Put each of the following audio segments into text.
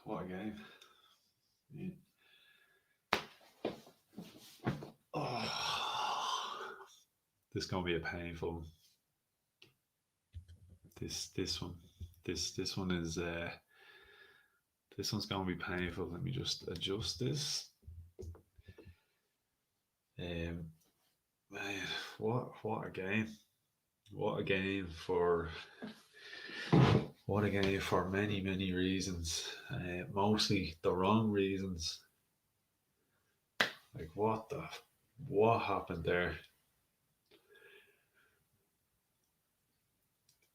What a game. Yeah. Oh, this is gonna be a painful one. This one. This one is this one's gonna be painful. Let me just adjust this. Um Man, what a game. What a game for what a game for many reasons. Mostly the wrong reasons. Like what happened there?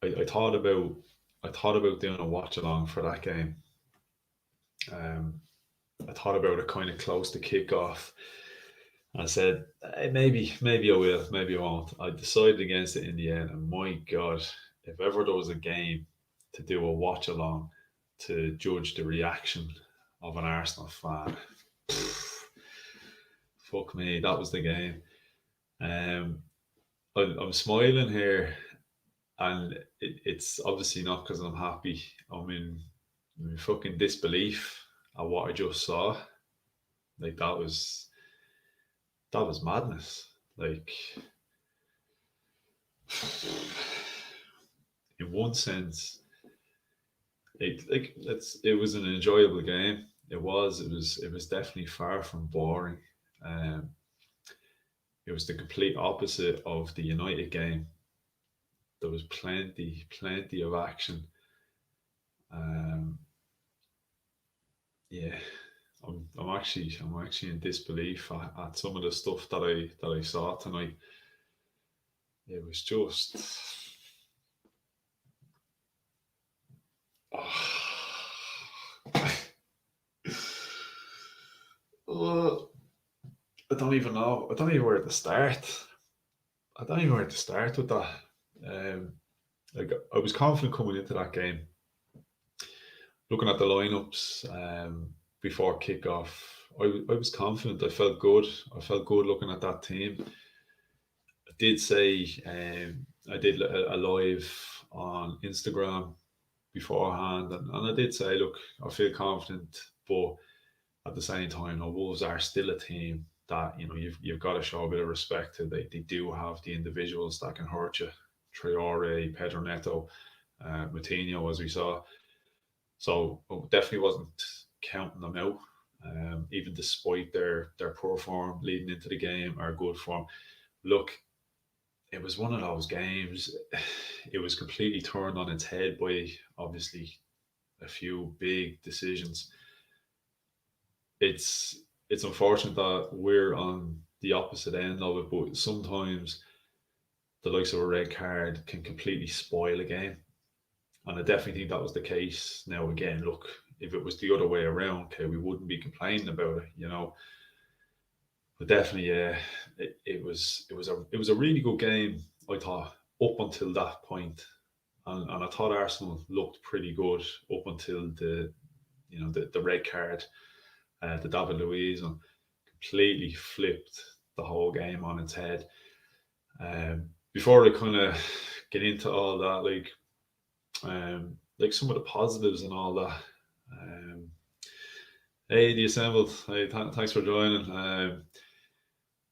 I thought about doing a watch along for that game. Um, I thought about it kind of close to kickoff. I said, maybe I will, maybe I won't. I decided against it in the end. And my God, if ever there was a game to do a watch along to judge the reaction of an Arsenal fan, fuck me, that was the game. Um, I'm smiling here, and it's obviously not because I'm happy. I'm in fucking disbelief at what I just saw. Like that was madness. Like in one sense, it was an enjoyable game. It was definitely far from boring. Um, it was the complete opposite of the United game. There was plenty of action. Um, yeah, I'm actually in disbelief at some of the stuff that I saw tonight. It was just oh, I don't even know. I don't even know where to start. I don't even know where to start with that. Um, like I was confident coming into that game, looking at the lineups before kickoff. I was confident. I felt good. I felt good looking at that team. I did say I did a live on Instagram beforehand, and I did say, look, I feel confident, but at the same time, Wolves are still a team that you've got to show a bit of respect to. They do have the individuals that can hurt you. Traore, Pedro Neto, Moutinho, as we saw. So I definitely wasn't counting them out. Even despite their poor form leading into the game or good form. Look, it was one of those games. It was completely turned on its head by obviously a few big decisions. It's unfortunate that we're on the opposite end of it, but sometimes the likes of a red card can completely spoil a game. And I definitely think that was the case. Now again, look, if it was the other way around, okay, we wouldn't be complaining about it. But definitely, yeah, it was a really good game. I thought up until that point, and I thought Arsenal looked pretty good up until the red card, the David Luiz one, completely flipped the whole game on its head. Before I kind of get into all that, like some of the positives and all that. Um, hey, the assembled. Hey, thanks for joining.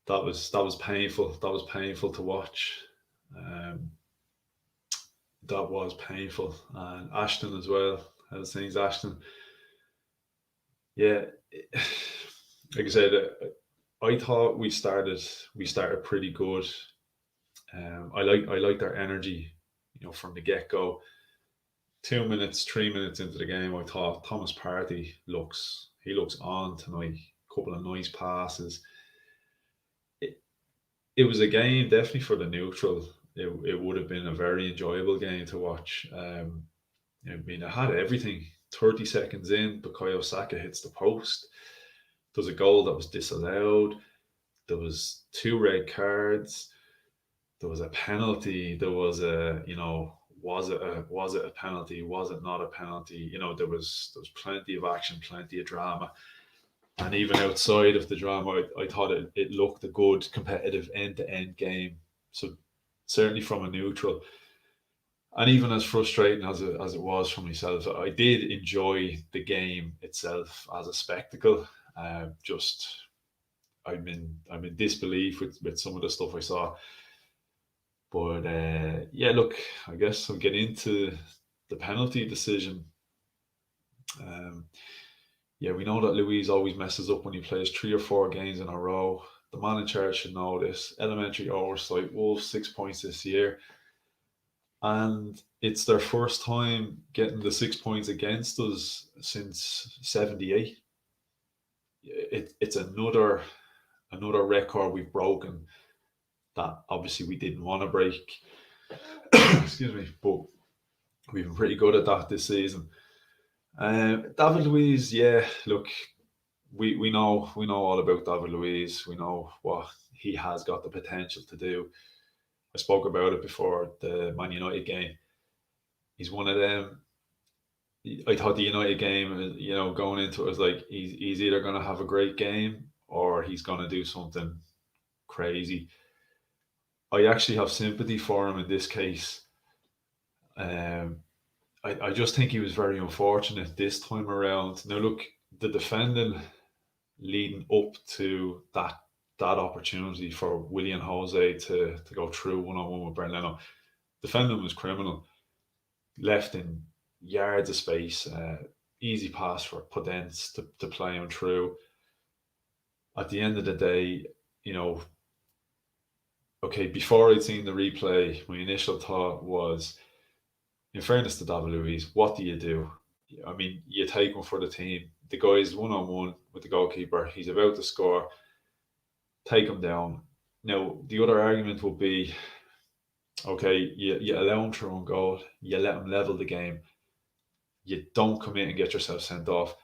That was painful. That was painful to watch. Um, that was painful. And Ashton as well. How's things, Ashton? Yeah, like I said, I thought we started pretty good. I like their energy, from the get go. 2 minutes, 3 minutes into the game, I thought Thomas Partey looks on tonight. Couple of nice passes. It, it was a game definitely for the neutral. It would have been a very enjoyable game to watch. I mean, it had everything. 30 seconds in, Bukayo Saka hits the post. There's a goal that was disallowed. There was two red cards. There was a penalty. There was was it a penalty? Was it not a penalty? There was plenty of action, plenty of drama, and even outside of the drama, I thought it looked a good competitive end to end game. So certainly from a neutral, And even as frustrating as it was for myself, I did enjoy the game itself as a spectacle. Just I'm in disbelief with some of the stuff I saw. But yeah, look, I guess I'll get into the penalty decision. Um, yeah, we know that Louise always messes up when he plays 3 or 4 games in a row. The man in charge should know this. Elementary oversight. Wolves 6 points this year, and it's their first time getting the 6 points against us since '78. It's another record we've broken that obviously we didn't want to break. Excuse me, but we've been pretty good at that this season. David Luiz, yeah, look, we know all about David Luiz. We know what he has got the potential to do. I spoke about it before the Man United game. He's one of them. I thought the United game, going into it was like he's either going to have a great game or he's going to do something crazy. I actually have sympathy for him in this case. Um, I just think he was very unfortunate this time around. Now, look, the defending leading up to that opportunity for William Jose to go through 1-on-1 with Brent Leno, defending was criminal. Left in yards of space, easy pass for Podence to play him through. At the end of the day, you know, okay, before I'd seen the replay, my initial thought was, in fairness to David Luiz, what do you do? I mean, you take one for the team. The guy's 1-on-1 with the goalkeeper. He's about to score. Take him down. Now, the other argument would be, okay, you allow him through on goal. You let him level the game. You don't come in and get yourself sent off.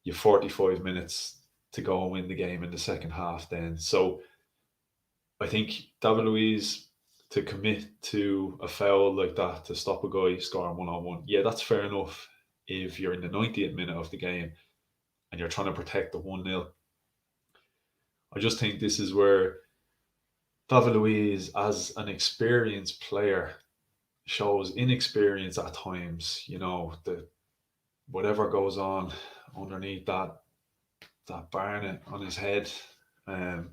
You've 45 minutes to go and win the game in the second half then. So I think David Luiz to commit to a foul like that to stop a guy scoring 1-on-1, yeah, that's fair enough if you're in the 90th minute of the game and you're trying to protect the 1-0. I just think this is where David Luiz, as an experienced player, shows inexperience at times. The whatever goes on underneath that barnet on his head. Um,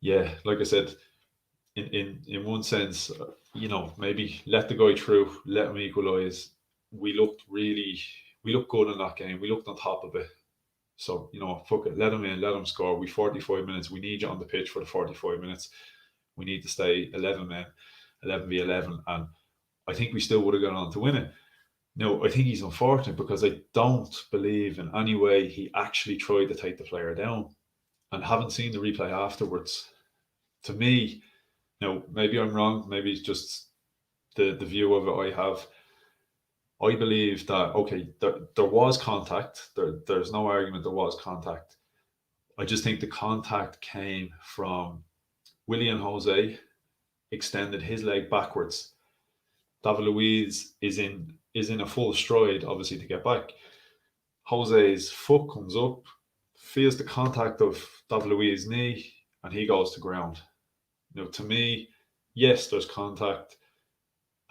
yeah, like I said, in one sense, maybe let the guy through, let him equalise. We looked good in that game. We looked on top of it. So, fuck it, let him in, let him score. We 45 minutes. We need you on the pitch for the 45 minutes. We need to stay 11 men, 11v11, and I think we still would have gone on to win it. No, I think he's unfortunate because I don't believe in any way he actually tried to take the player down, and haven't seen the replay afterwards. To me, now maybe I'm wrong. Maybe it's just the view of it I have. I believe that okay, there was contact. There's no argument there was contact. I just think the contact came from William Jose extended his leg backwards. David Luiz is in a full stride, obviously, to get back. Jose's foot comes up, feels the contact of David Luiz's knee, and he goes to ground. To me, yes, there's contact.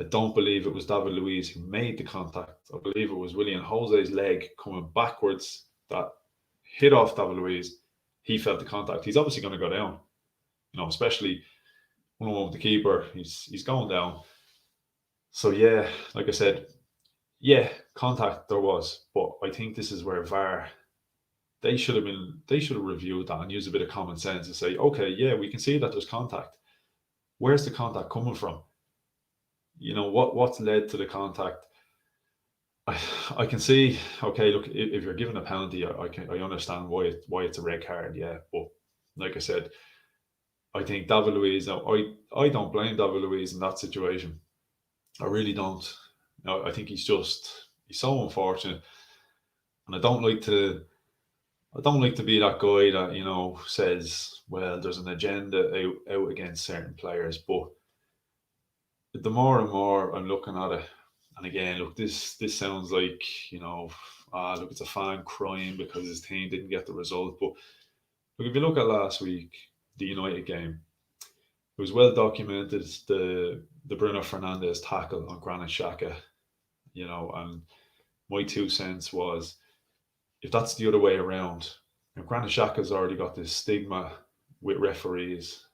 I don't believe it was David Luiz who made the contact. I believe it was William Jose's leg coming backwards that hit off David Luiz. He felt the contact. He's obviously going to go down. Especially one-on-one with the keeper. He's going down. So yeah, like I said, yeah, contact there was, but I think this is where VAR they should have reviewed that and used a bit of common sense and say, okay, yeah, we can see that there's contact. Where's the contact coming from? What's led to the contact? I can see. Okay, look, if you're given a penalty, I understand why it's a red card. Yeah, but like I said, I think David Luiz. Now, I don't blame David Luiz in that situation. I really don't. I think he's so unfortunate, and I don't like to be that guy that says, well, there's an agenda out against certain players, but the more and more I'm looking at it, and again, look, this sounds like look, it's a fan crying because his team didn't get the result. But look, if you look at last week, the United game, it was well documented the Bruno Fernandes tackle on Granit Xhaka, and my 2 cents was, if that's the other way around, Granit Xhaka's already got this stigma with referees.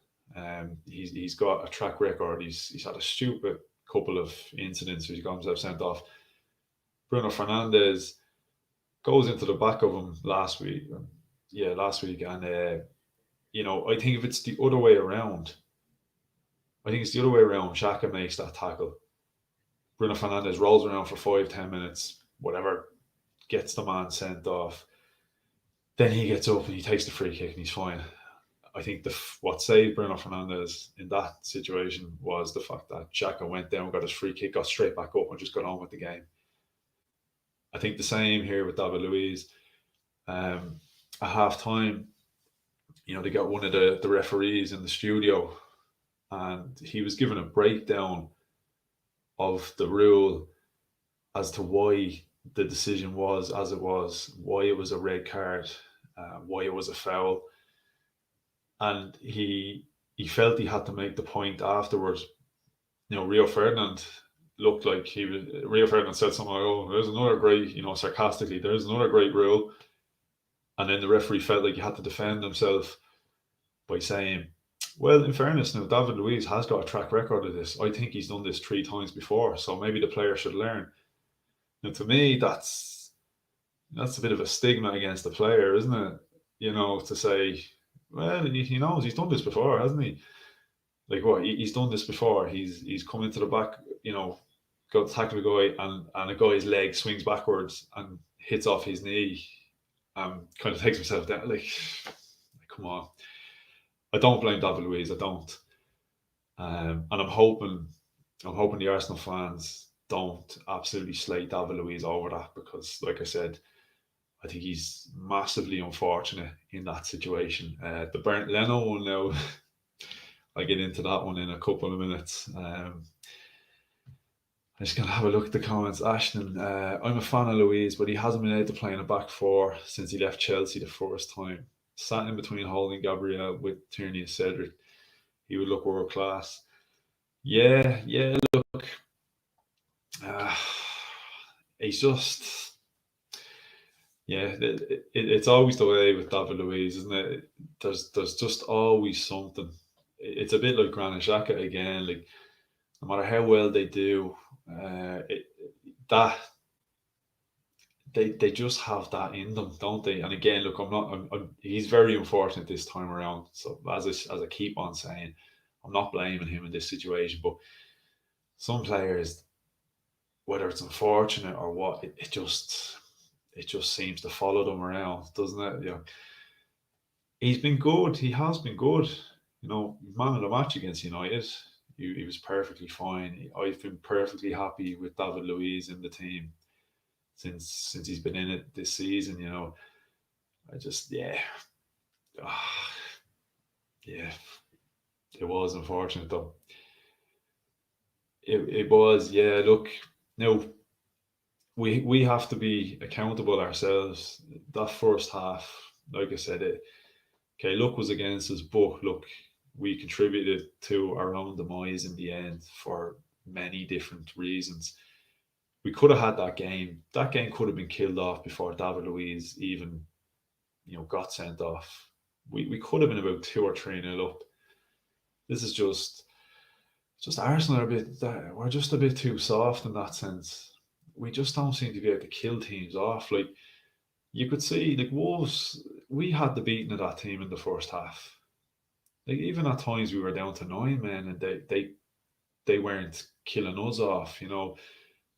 He's got a track record. He's had a stupid couple of incidents where he's got himself sent off. Bruno Fernandes goes into the back of him last week. Yeah, last week, and I think if it's the other way around, Xhaka makes that tackle. Bruno Fernandes rolls around for 5-10 minutes, whatever, gets the man sent off. Then he gets up and he takes the free kick and he's fine. I think what saved Bruno Fernandes in that situation was the fact that Xhaka went down, got his free kick, got straight back up, and just got on with the game. I think the same here with David Luiz. At half time, they got one of the referees in the studio, and he was given a breakdown of the rule as to why the decision was as it was, why it was a red card, why it was a foul. And he felt he had to make the point afterwards. Rio Ferdinand looked like Rio Ferdinand said something like, "Oh, there's another great," sarcastically, "there's another great rule." And then the referee felt like he had to defend himself by saying, "Well, in fairness, now David Luiz has got a track record of this. I think he's done this 3 times before, so maybe the player should learn." Now, to me, that's a bit of a stigma against the player, isn't it? To say, well, he knows he's done this before, hasn't he? Like what? He's done this before. He's come into the back, got to tackle a guy, and a guy's leg swings backwards and hits off his knee, kind of takes himself down. Like, come on. I don't blame David Luiz. I don't. And I'm hoping the Arsenal fans don't absolutely slate David Luiz over that, because, like I said, I think he's massively unfortunate in that situation. The Bernd Leno one now, I'll get into that one in a couple of minutes. I'm just going to have a look at the comments. Ashton, I'm a fan of Luiz, but he hasn't been able to play in a back four since he left Chelsea the first time. Sat in between Holding Gabriel with Tierney and Cedric. He would look world class. Yeah, look. He's just... Yeah, it's always the way with David Luiz, isn't it? There's just always something. It's a bit like Granit Xhaka again. Like, no matter how well they do, they just have that in them, don't they? And again, look, he's very unfortunate this time around. So as I keep on saying, I'm not blaming him in this situation, but some players, whether it's unfortunate or what, it just seems to follow them around, doesn't it? He's been good. He has been good. Man of the match against United, he was perfectly fine. I've been perfectly happy with David Luiz in the team since he's been in it this season. I just yeah, it was unfortunate though. It was, yeah. Look, now we have to be accountable ourselves. That first half, like I said, luck was against us, but look, we contributed to our own demise in the end for many different reasons. We could have had that game. That game could have been killed off before David Luiz even, got sent off. We could have been about 2 or 3-0 up. This is just Arsenal we're just a bit too soft in that sense. We just don't seem to be able to kill teams off. Like, you could see, like Wolves, we had the beating of that team in the first half. Like, even at times we were down to 9 men and they weren't killing us off.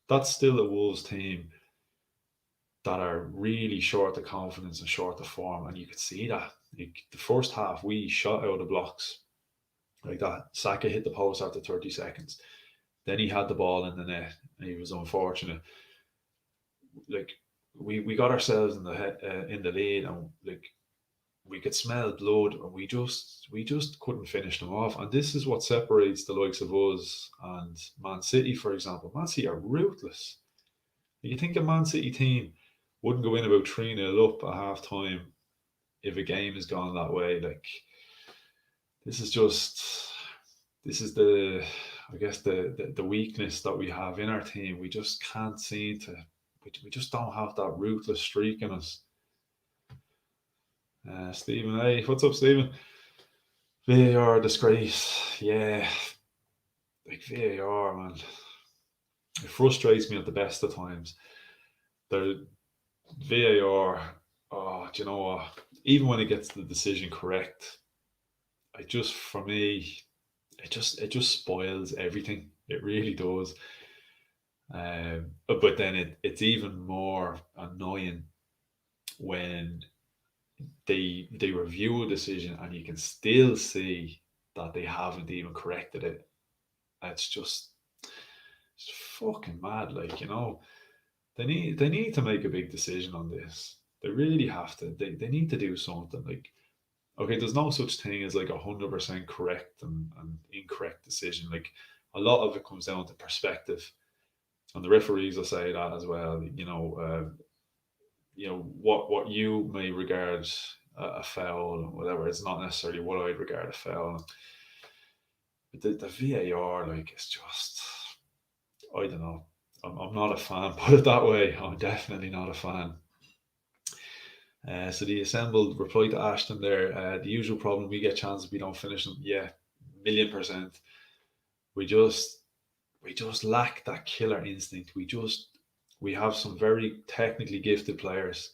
That's still a Wolves team that are really short of confidence and short of form, and you could see that. Like, the first half, we shot out of blocks like that. Saka hit the post after 30 seconds. Then he had the ball in the net, and he was unfortunate. Like, we got ourselves in the lead, and like, we could smell blood, and we just couldn't finish them off. And this is what separates the likes of us and Man City, for example. Man City are ruthless. You think a Man City team wouldn't go in about 3-0 up at half time if a game has gone that way? Like, this is the I guess the weakness that we have in our team. We just can't seem to. We just don't have that ruthless streak in us. Stephen, hey, what's up, Stephen? VAR disgrace. Yeah, like VAR, man. It frustrates me at the best of times. The VAR. Oh, do you know what? Even when it gets the decision correct, for me, it just spoils everything. It really does. But then it's even more annoying when they review a decision and you can still see that they haven't even corrected it. It's just it's fucking mad. Like, they need to make a big decision on this. They really have to. They need to do something. Like, okay, there's no such thing as like 100% correct and incorrect decision. Like, a lot of it comes down to perspective, and the referees will say that as well. What you may regard a foul or whatever. It's not necessarily what I'd regard a foul. But the VAR, like, it's just, I don't know. I'm not a fan. Put it that way. I'm definitely not a fan. So the assembled reply to Ashton there. The usual problem: we get chances, we don't finish them. Yeah, 1,000,000%. We just we just lack that killer instinct. We have some very technically gifted players.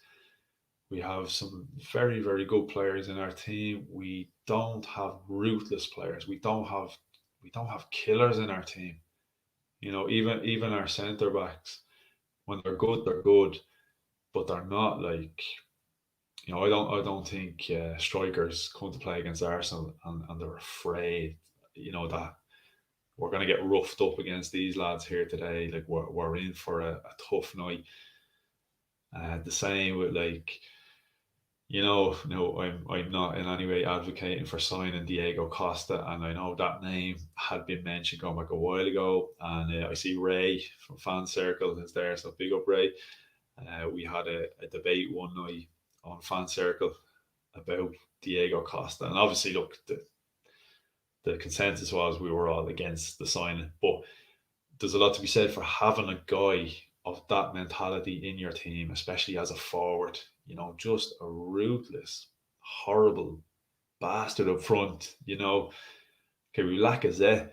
We have some very, very good players in our team. We don't have ruthless players. We don't have killers in our team. Even our centre backs, when they're good, but they're not like, I don't think strikers come to play against Arsenal and they're afraid, that we're going to get roughed up against these lads here today. Like, we're in for a tough night. The same with, like, no, I'm not in any way advocating for signing Diego Costa, and I know that name had been mentioned going back a while ago. And I see Ray from Fan Circle is there, so big up, Ray. We had a debate one night on Fan Circle about Diego Costa, and obviously, look, the consensus was we were all against the signing, but there's a lot to be said for having a guy of that mentality in your team, especially as a forward. Just a ruthless, horrible bastard up front. Okay, we Lacazette,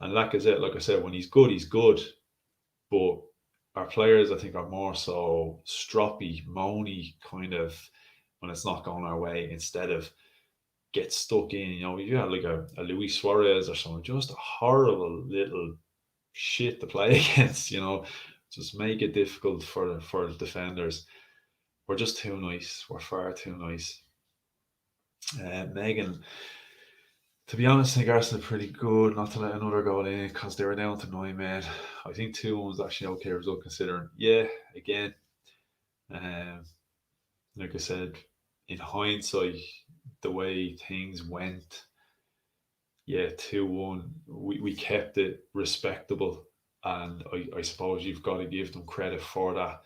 and Lacazette, like I said, when he's good, he's good. But our players, I think, are more so stroppy, moany, kind of, when it's not going our way, instead of get stuck in. You had like a Luis Suarez or something, just a horrible little shit to play against. Just make it difficult for the defenders. We're just too nice. We're far too nice. Megan, to be honest, I think Arsenal are pretty good not to let another goal in because they were down to 9 men. I think 2-1 was actually okay result considering. Yeah, again, um, like I said, in hindsight, the way things went, yeah, 2-1, we kept it respectable. And I suppose you've got to give them credit for that.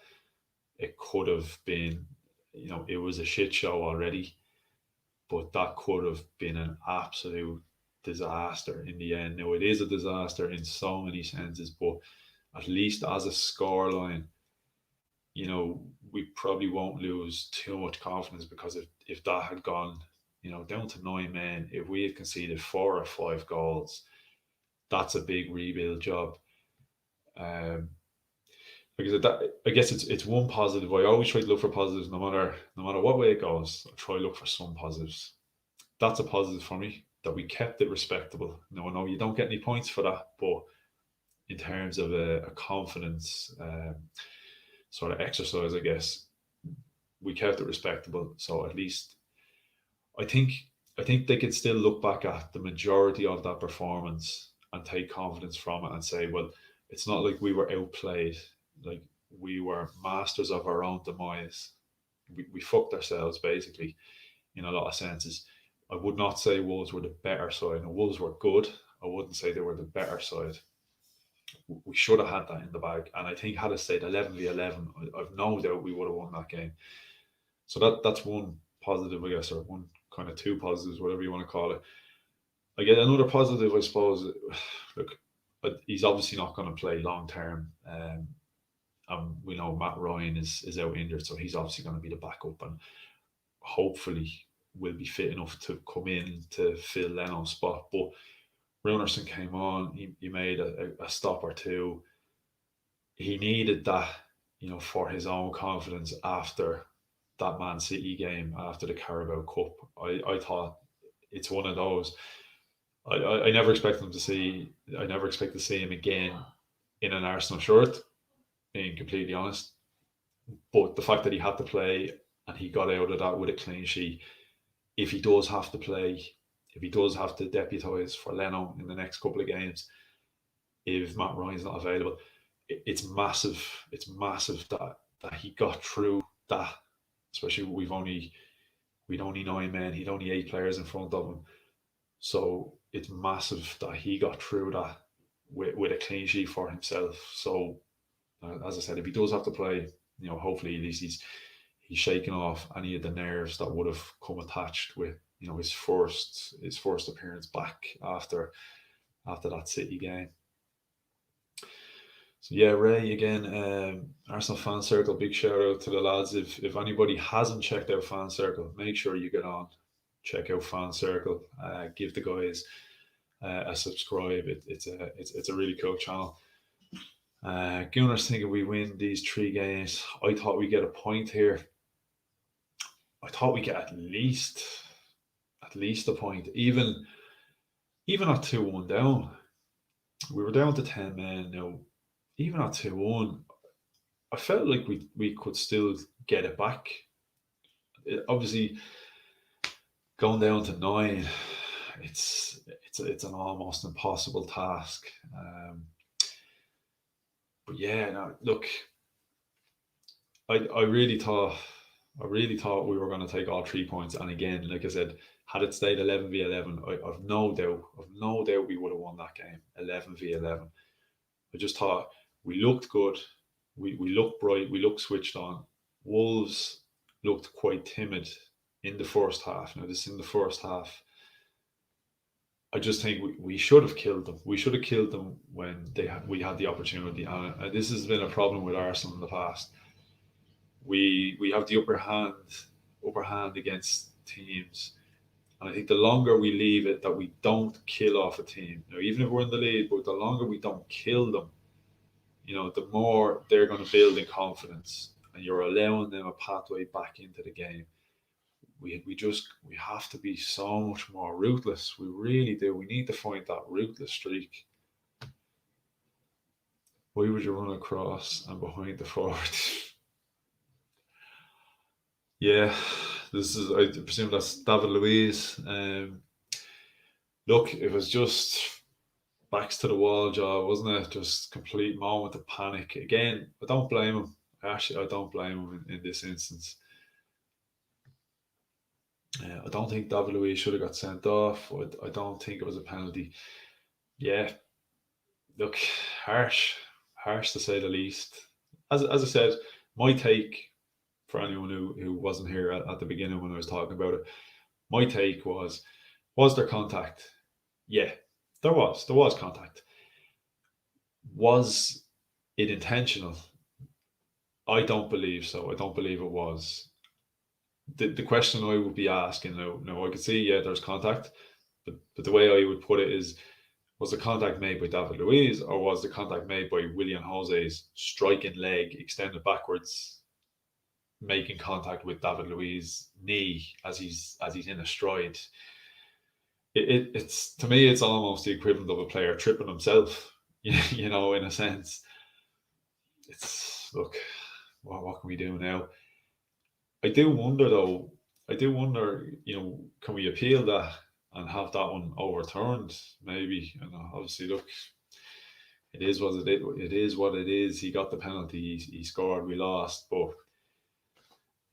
It could have been, it was a shit show already, but that could have been an absolute disaster in the end. Now, it is a disaster in so many senses, but at least as a scoreline, we probably won't lose too much confidence, because if that had gone, down to 9 men, if we had conceded 4 or 5 goals, that's a big rebuild job. Because I guess it's one positive. I always try to look for positives, no matter what way it goes. I try to look for some positives. That's a positive for me, that we kept it respectable. No, no, you don't get any points for that, but in terms of a confidence sort of exercise, I guess we kept it respectable. So at least I think I think they could still look back at the majority of that performance and take confidence from it and say, well, it's not like we were outplayed. Like, we were masters of our own demise. We fucked ourselves basically in a lot of senses. I would not say Wolves were the better side. And Wolves were good. I wouldn't say they were the better side. We should have had that in the bag. And I think, had it stayed 11v11, I've no doubt we would have won that game. So that's one positive, I guess, or one kind of two positives, whatever you want to call it. Again, another positive, I suppose. Look, but he's obviously not going to play long term. We know Matt Ryan is out injured, so he's obviously going to be the backup, and hopefully will be fit enough to come in to fill Leno's spot. But Runerson came on, he made a stop or two. He needed that, for his own confidence after that Man City game, after the Carabao Cup. I thought it's one of those. I never expect him to see. I never expect to see him again in an Arsenal shirt. Being completely honest, but the fact that he had to play and he got out of that with a clean sheet. If he does have to play, if he does have to deputise for Leno in the next couple of games, if Matt Ryan's not available, it's massive. It's massive that he got through that. Especially we'd only 9 men. He'd only 8 players in front of him. So it's massive that he got through that with a clean sheet for himself. So as I said, if he does have to play, hopefully at least he's shaking off any of the nerves that would have come attached with his first appearance back after that City game. So yeah, Ray again, Arsenal Fan Circle. Big shout out to the lads. If anybody hasn't checked out Fan Circle, make sure you get on, check out Fan Circle. Give the guys a subscribe. It's a really cool channel. Gunners thinking we win these 3 games. I thought we get a point here. I thought we get at least a point, even at 2-1 down. We were down to 10 men now. Even at 2-1, I felt like we could still get it back. Obviously, going down to 9, it's an almost impossible task. But yeah, no, look, I really thought we were going to take all 3 points. And again, like I said, had it stayed 11v11, I've no doubt we would have won that game 11v11. I just thought we looked good, we looked bright, we looked switched on. Wolves looked quite timid in the first half. Now, this in the first half, I just think we should have killed them. We should have killed them when we had the opportunity. And this has been a problem with Arsenal in the past. We have the upper hand against teams. And I think the longer we leave it that we don't kill off a team, even if we're in the lead, but the longer we don't kill them, the more they're going to build in confidence, and you're allowing them a pathway back into the game. We have to be so much more ruthless. We really do. We need to find that ruthless streak. Why would you run across and behind the forward? Yeah, I presume that's David Luiz. Look, it was just backs to the wall job, wasn't it? Just complete moment of panic. Again, I don't blame him. Actually, I don't blame him in this instance. I don't think David Luiz should have got sent off. I don't think it was a penalty. Yeah, look, harsh to say the least. As I said, my take, for anyone who wasn't here at the beginning when I was talking about it, my take was there contact? Yeah, there was contact. Was it intentional? I don't believe so. I don't believe it was. The question I would be asking now, I could see, yeah, there's contact, but the way I would put it is, was the contact made by David Luiz, or was the contact made by Willian Jose's striking leg extended backwards, making contact with David Luiz's knee as he's in a stride? It's, to me, it's almost the equivalent of a player tripping himself, in a sense. It's, look, what can we do now? I do wonder, though. Can we appeal that and have that one overturned? Maybe. Obviously, look, it is what it is. He got the penalty. He scored. We lost. But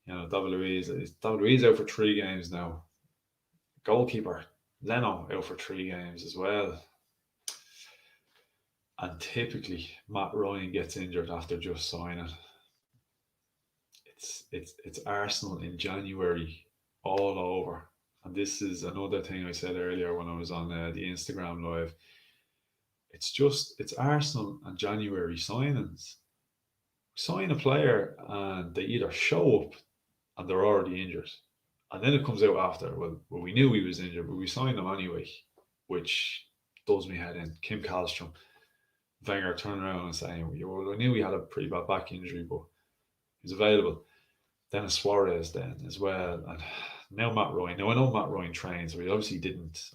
David Luiz out for 3 games now. Goalkeeper Leno out for 3 games as well. And typically, Matt Ryan gets injured after just signing. It's Arsenal in January all over. And this is another thing I said earlier when I was on the Instagram live. it's Arsenal and January signings. Sign a player and they either show up and they're already injured, and then it comes out after. Well, we knew he was injured, but we signed him anyway, which does me head in. Kim Kallstrom, Wenger turning around and saying, "Well, I knew he had a pretty bad back injury, but he's available." Dennis Suarez then as well, and now Matt Ryan. Now I know Matt Ryan trains, so he obviously didn't,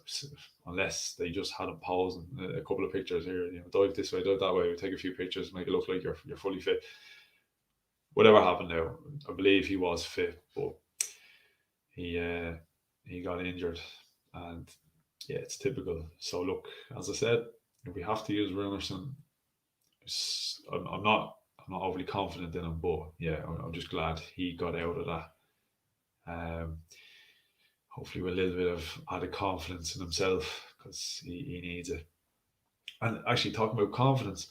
unless they just had him posing a couple of pictures here. Dive this way, dive that way. We take a few pictures, make it look like you're fully fit. Whatever happened now, I believe he was fit, but he got injured, and yeah, it's typical. So look, as I said, if we have to use Runerson, I'm not overly confident in him, but yeah, I'm just glad he got out of that. Um, Hopefully with a little bit of added confidence in himself because he needs it. And actually, talking about confidence,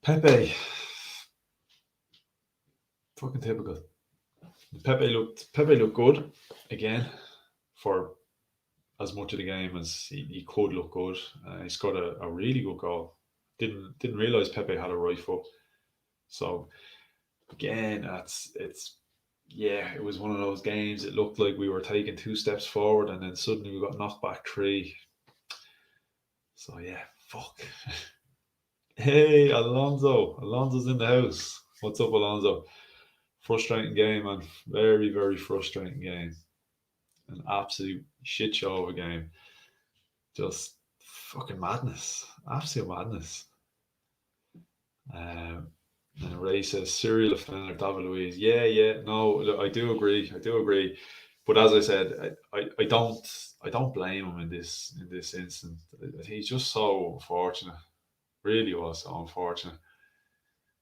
Pepe, fucking typical. Pepe looked good again for as much of the game as he could look good. He scored a really good goal. Didn't realize Pepe had a right foot. So again, it's yeah, it was one of those games. It looked like we were taking 2 steps forward, and then suddenly we got knocked back 3. So yeah, fuck. Hey, Alonso's in the house. What's up, Alonso? Frustrating game, man. Very, very frustrating game. An absolute shit show of a game. Just fucking madness. Absolute madness. And Ray says serial offender David Luiz. Yeah. No, look, I do agree. But as I said, I don't blame him in this instance. He's just so unfortunate. Really was so unfortunate.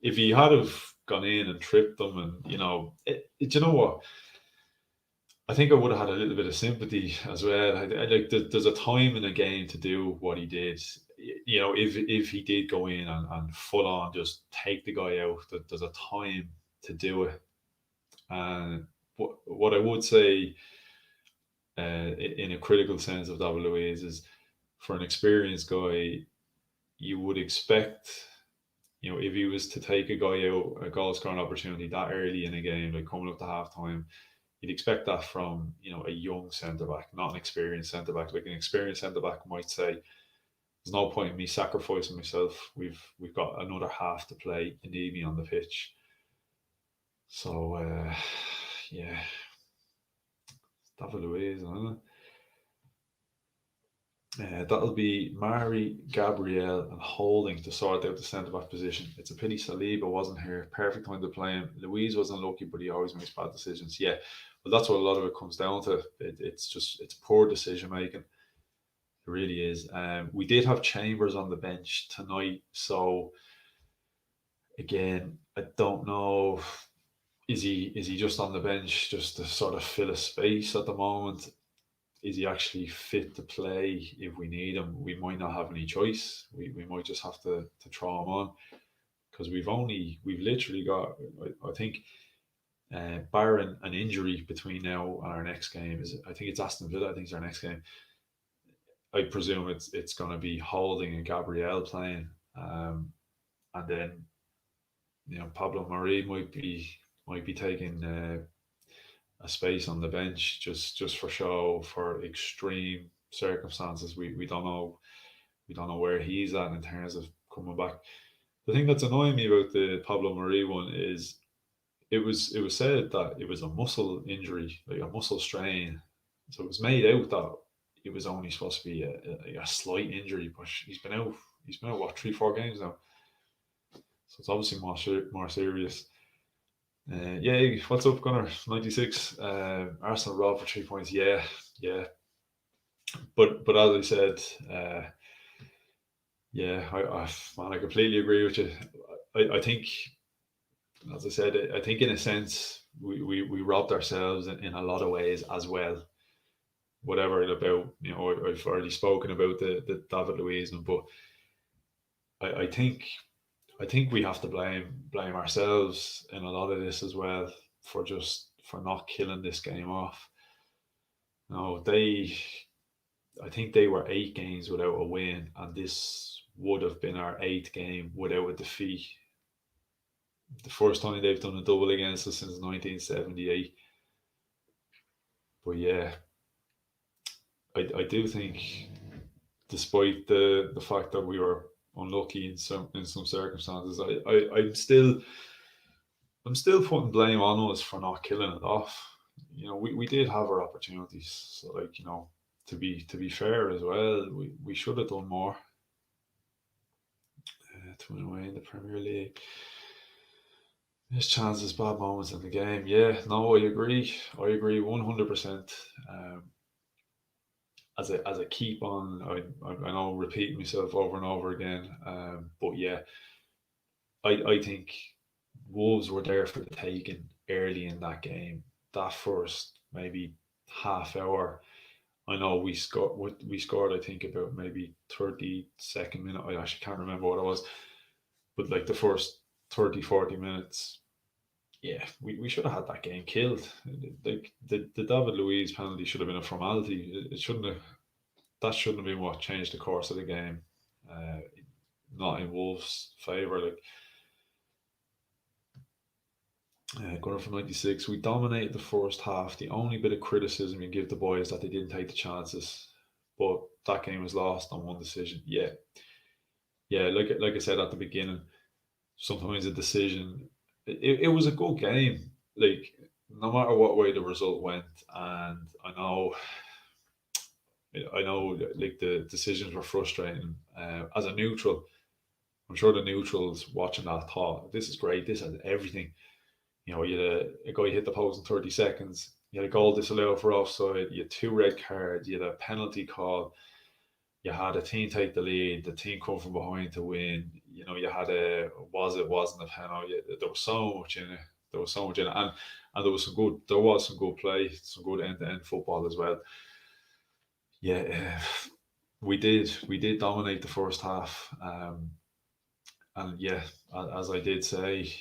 If he had have gone in and tripped them, and you know what? I think I would have had a little bit of sympathy as well. Like there's a time in a game to do what he did. If he did go in and full on just take the guy out, there's a time to do it. And what I would say, in a critical sense of David Luiz, is for an experienced guy, you would expect, if he was to take a guy out, a goal scoring opportunity that early in a game, like coming up to half time, you'd expect that from a young centre back, not an experienced centre back. Like an experienced centre back might say, "There's no point in me sacrificing myself. We've got another half to play. You need me on the pitch." So yeah, David Luiz, that'll be Mari, Gabriel, and Holding to sort out the centre back position. It's a pity Saliba wasn't here. Perfect time to play him. Louise was unlucky, but he always makes bad decisions. Yeah, well, that's what a lot of it comes down to. It's poor decision making. It really is. We did have Chambers on the bench tonight, so again, I don't know. Is he just on the bench just to sort of fill a space at the moment? Is he actually fit to play if we need him? We might not have any choice. We might just have to throw him on because we've literally got, I think, barring an injury between now and our next game, I think it's Aston Villa. I think it's our next game. I presume it's going to be Holding and Gabriel playing, and then Pablo Mari might be taking a space on the bench just for show, for extreme circumstances. We don't know where he's at in terms of coming back. The thing that's annoying me about the Pablo Mari one is it was said that it was a muscle injury, like a muscle strain. So it was made out that it was only supposed to be a slight injury, but he's been out. What, 3-4 games now. So it's obviously more serious. Yeah, what's up, Gunnar? 96. Arsenal robbed for 3 points. Yeah. But as I said, yeah, I completely agree with you. I think, as I said, I think in a sense we robbed ourselves in a lot of ways as well. Whatever about, I've already spoken about the David Luiz, but I think we have to blame ourselves in a lot of this as well for not killing this game off. No, I think they were 8 games without a win, and this would have been our eighth game without a defeat. The first time they've done a double against us since 1978. But yeah, I do think, despite the fact that we were unlucky in some circumstances, I'm still putting blame on us for not killing it off. We did have our opportunities. So, like, to be fair as well, we should have done more to win away in the Premier League. There's chances, bad moments in the game. Yeah, no, I agree. I agree 100%. As I keep on, I know repeating myself over and over again. But yeah, I think Wolves were there for the taking early in that game. That first maybe half hour, I know we scored I think about maybe 32nd minute. I actually can't remember what it was, but like the first 30-40 minutes, yeah, we should have had that game killed. Like the David Luiz penalty should have been a formality. It shouldn't have. That shouldn't have been what changed the course of the game. Uh, Not in Wolves' favour. Like, going from 96, we dominated the first half. The only bit of criticism you give the boys that they didn't take the chances, but that game was lost on one decision. Yeah, yeah. Like I said at the beginning, sometimes a decision. It was a good game. Like, no matter what way the result went, and I know, like, the decisions were frustrating. As a neutral, I'm sure the neutrals watching that thought, "This is great. This has everything." You had a guy hit the post in 30 seconds. You had a goal disallowed for offside. You had two red cards. You had a penalty call. You had a team take the lead. The team come from behind to win. You had wasn't a penalty. There was so much in it. There was so much in it, and there was some good play, some good end to end football as well. Yeah, we did dominate the first half, and yeah, as I did say,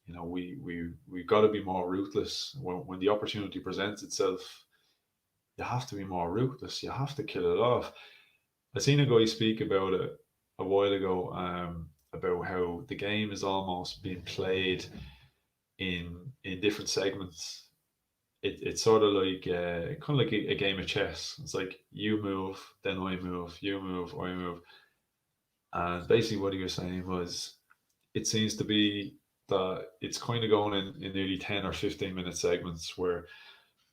we got to be more ruthless when the opportunity presents itself. You have to be more ruthless. You have to kill it off. I seen a guy speak about it a while ago, about how the game is almost being played in different segments. It's sort of like, kind of like a game of chess. It's like you move, then I move, you move, I move, and basically what he was saying was, it seems to be that it's kind of going in nearly 10 or 15-minute segments where,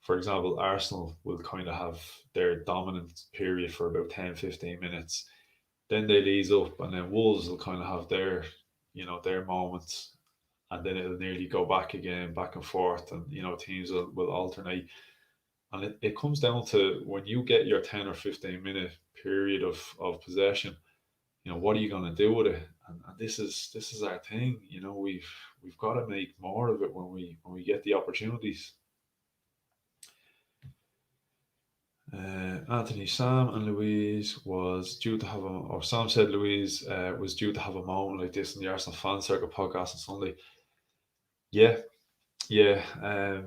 for example, Arsenal will kind of have their dominant period for about 10-15 minutes. Then they ease up, and then Wolves will kind of have their moments, and then it'll nearly go back again, back and forth, and teams will alternate. And it comes down to, when you get your 10 or 15-minute period of possession, what are you going to do with it? And this is our thing. We've got to make more of it when we get the opportunities. Anthony, Sam and Louise was due to have or Sam said Louise was due to have a moment like this in the Arsenal Fan Circle podcast on Sunday. Yeah, yeah.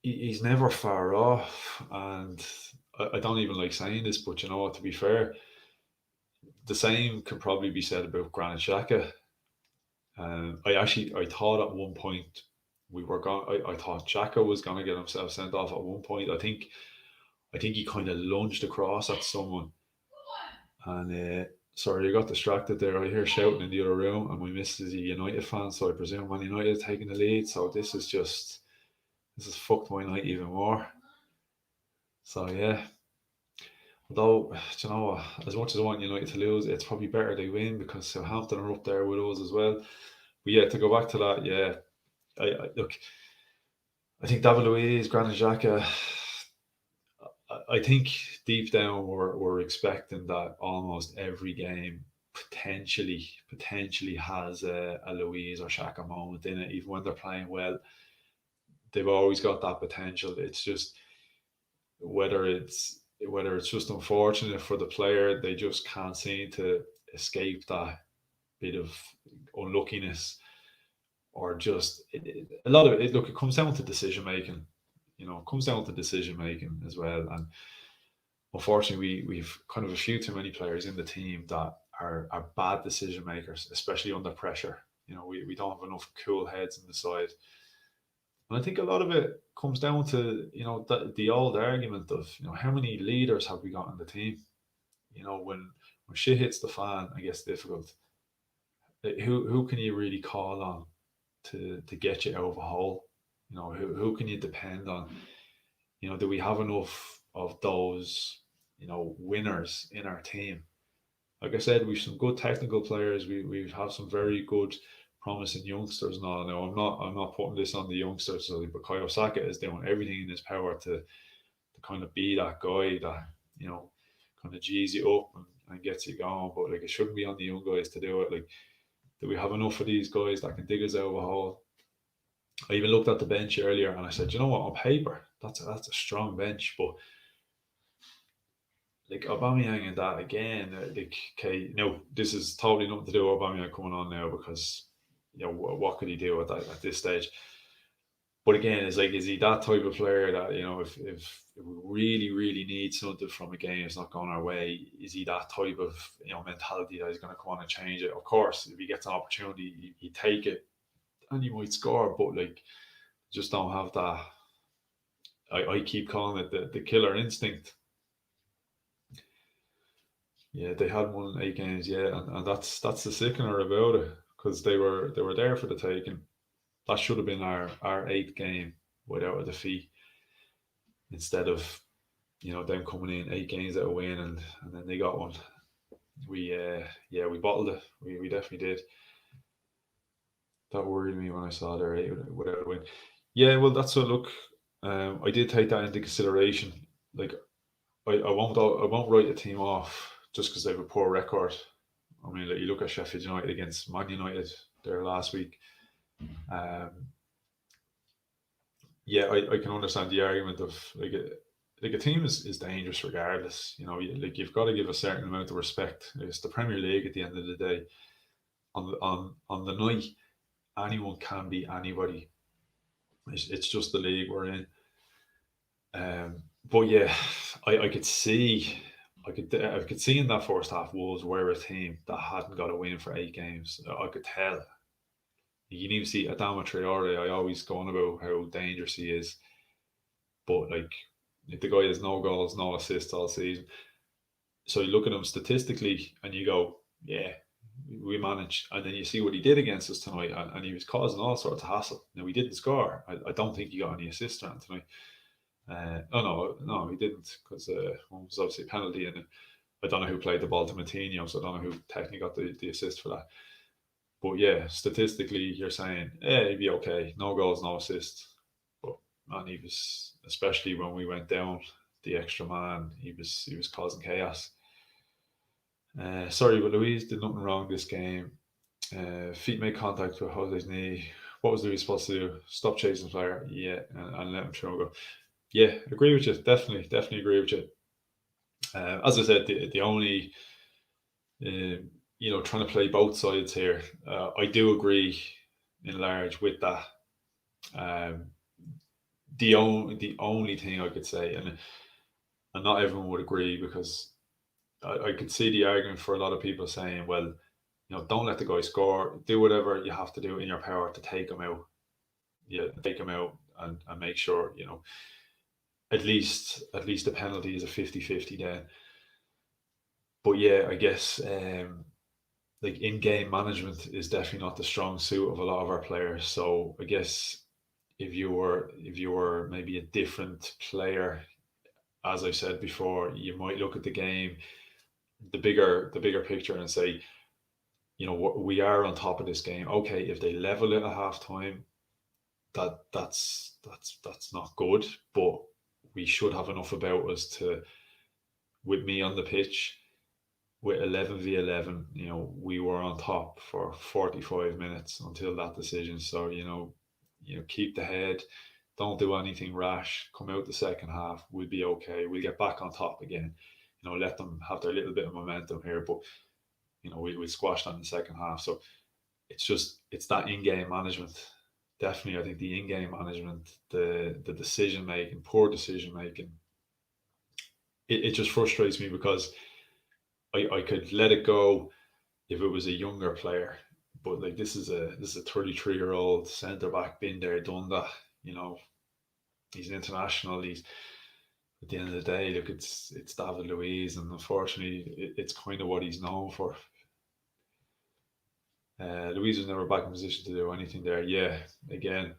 He's never far off, and I don't even like saying this, but you know what? To be fair, the same can probably be said about Granit Xhaka. I thought at one point we were going. I thought Xhaka was going to get himself sent off at one point. I think he kind of lunged across at someone, and sorry, I got distracted there. I hear shouting in the other room, and my missus is a United fan, so I presume Man United is taking the lead. So this has fucked my night even more. So yeah. Although, do you know what? As much as I want United to lose, it's probably better they win, because Southampton are up there with us as well. But yeah, to go back to that, yeah, look, I think David Luiz, Granit Xhaka, I think deep down we're expecting that almost every game potentially has a Luiz or Xhaka moment in it, even when they're playing well. They've always got that potential. It's just whether it's just unfortunate for the player, they just can't seem to escape that bit of unluckiness, or just a lot of it. Look, it comes down to decision making. It comes down to decision making as well. And unfortunately, we've kind of a few too many players in the team that are bad decision makers, especially under pressure. We don't have enough cool heads on the side. And I think a lot of it comes down to, the old argument of, how many leaders have we got on the team? When shit hits the fan and gets difficult, who can you really call on to get you out of a hole? Who can you depend on? Do we have enough of those, winners in our team? Like I said, we've some good technical players. We have some very good, promising youngsters and all. Now I'm not putting this on the youngsters, but Kiyosaka is doing everything in his power to kind of be that guy that kind of G's you up and gets you going. But like, it shouldn't be on the young guys to do it. Like, do we have enough of these guys that can dig us out of a hole? I even looked at the bench earlier and I said, you know what, on paper, that's a strong bench, but like Aubameyang and that again, like, okay, no, this is totally nothing to do with Aubameyang coming on now, because what could he do at this stage? But again, it's like, is he that type of player that, if we really, really need something from a game, it's not going our way, is he that type of mentality that he's going to come on and change it? Of course, if he gets an opportunity, he'd take it and he might score, but like, just don't have that. I keep calling it the killer instinct. Yeah, they had won 8 games, yeah, and that's the sickener about it, because they were there for the taking. That should have been our eighth game without a defeat, instead of them coming in 8 games out of win, and then they got one. We bottled it. We definitely did. That worried me when I saw their eight without a win. Yeah, well, that's a look. I did take that into consideration. Like, I won't write a team off just because they have a poor record. I mean, like, you look at Sheffield United against Man United there last week. Yeah, I can understand the argument of like a team is dangerous regardless. Like, you've got to give a certain amount of respect. It's the Premier League at the end of the day. On the night, anyone can be anybody. It's just the league we're in. But yeah, I could see. I could see in that first half, Wolves were a team that hadn't got a win for 8 games. I could tell. You can even see Adama Traore. I always go on about how dangerous he is, but like, the guy has no goals, no assists all season. So you look at him statistically and you go, yeah, we managed. And then you see what he did against us tonight, and he was causing all sorts of hassle. Now, he didn't score. I don't think he got any assists around tonight. No, he didn't, because one was obviously a penalty, and I don't know who played the ball to Matinho, so I don't know who technically got the assist for that. But yeah, statistically, you're saying, yeah, he'd be okay. No goals, no assists. But man, he was, especially when we went down the extra man, he was causing chaos. Sorry, but Luis did nothing wrong this game. Feet made contact with Jose's knee. What was Luis supposed to do? Stop chasing the player, yeah, and let him through and go. Yeah, agree with you. Definitely agree with you. As I said, the only, trying to play both sides here. I do agree in large with that. The only thing I could say, and not everyone would agree, because I could see the argument for a lot of people saying, well, don't let the guy score. Do whatever you have to do in your power to take him out. Yeah, take him out, and make sure, at least the penalty is a 50-50 then. But yeah, I guess, like, in-game management is definitely not the strong suit of a lot of our players. So I guess if you were maybe a different player, as I said before, you might look at the game, the bigger picture, and say, we are on top of this game. Okay, if they level it at halftime, that's not good, but we should have enough about us to, with me on the pitch, with 11v11, we were on top for 45 minutes until that decision. So, keep the head, don't do anything rash, come out the second half, we'll be okay. We'll get back on top again. Let them have their little bit of momentum here, but, we'll squash that in the second half. So it's that in-game management. Definitely, I think the in-game management, the decision making, poor decision making, it just frustrates me, because I could let it go if it was a younger player. But like this is a 33-year-old centre back, been there, done that. You know, he's an international. He's at the end of the day, look, it's David Luiz, and unfortunately, it's kind of what he's known for. Luiz was never back in position to do anything there. Yeah, again,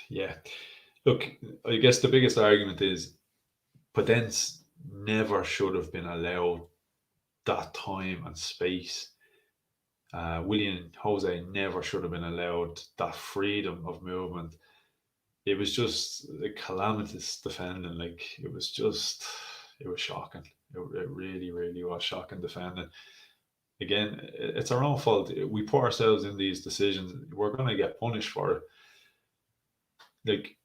yeah. Look, I guess the biggest argument is Podence never should have been allowed that time and space. William Jose never should have been allowed that freedom of movement. It was just a calamitous defending. Like it was shocking. It really, really was shocking defending. Again, it's our own fault. We put ourselves in these decisions. We're going to get punished for it. Like,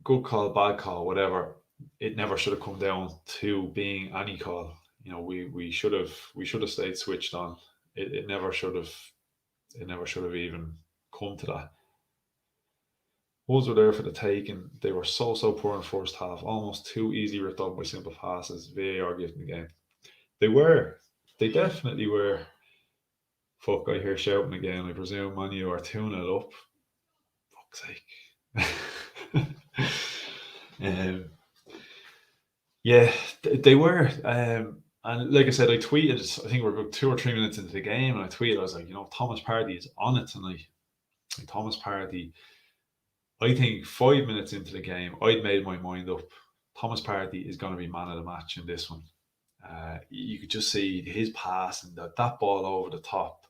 good call, bad call, whatever. It never should have come down to being any call. You know, we should have stayed switched on. It never should have. It never should have even come to that. Wolves were there for the taking. They were so poor in the first half, almost too easily ripped off by simple passes. VAR giving the game. They were. They definitely were. Fuck, I hear shouting again. I presume Manu are 2-0 up. Fuck's sake. um, yeah, they were. And like I said, I tweeted, I think we're about 2 or 3 minutes into the game, and I tweeted, I was like, Thomas Partey is on it tonight. Like, Thomas Partey, I think 5 minutes into the game, I'd made my mind up. Thomas Partey is going to be man of the match in this one. You could just see his pass and that ball over the top.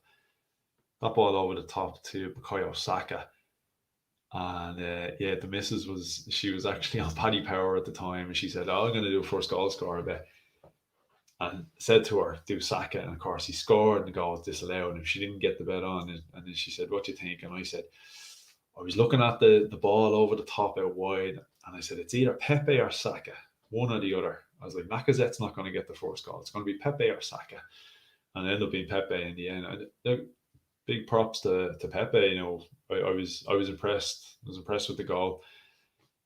That ball over the top to Bukayo Saka. And yeah, the missus she was actually on Paddy Power at the time, and she said, "Oh, I'm going to do a first goal scorer bet," and said to her, "Do Saka," and of course he scored, and the goal was disallowed, and she didn't get the bet on, and then she said, "What do you think?" And I said, I was looking at the ball over the top out wide, and I said, "It's either Pepe or Saka, one or the other." I was like, Lacazette's not going to get the first goal. It's going to be Pepe or Saka, and it ended up being Pepe in the end. And big props to Pepe. I was impressed. I was impressed with the goal.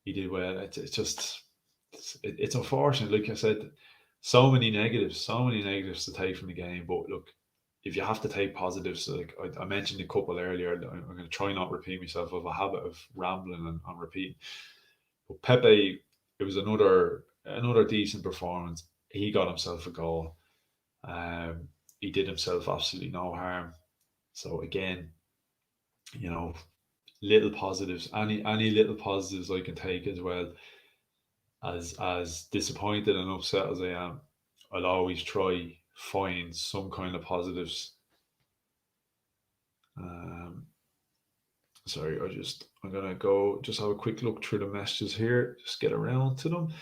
He did well. It's unfortunate. Like I said, so many negatives to take from the game. But look, if you have to take positives, like I mentioned a couple earlier, I'm going to try not repeat myself. I have a habit of rambling and repeating. But Pepe, it was another decent performance. He got himself a goal. He did himself absolutely no harm. So again, you know, little positives, any little positives I can take as well. As disappointed and upset as I am, I'll always try find some kind of positives. Um, sorry, I'm gonna go just have a quick look through the messages here, just get around to them.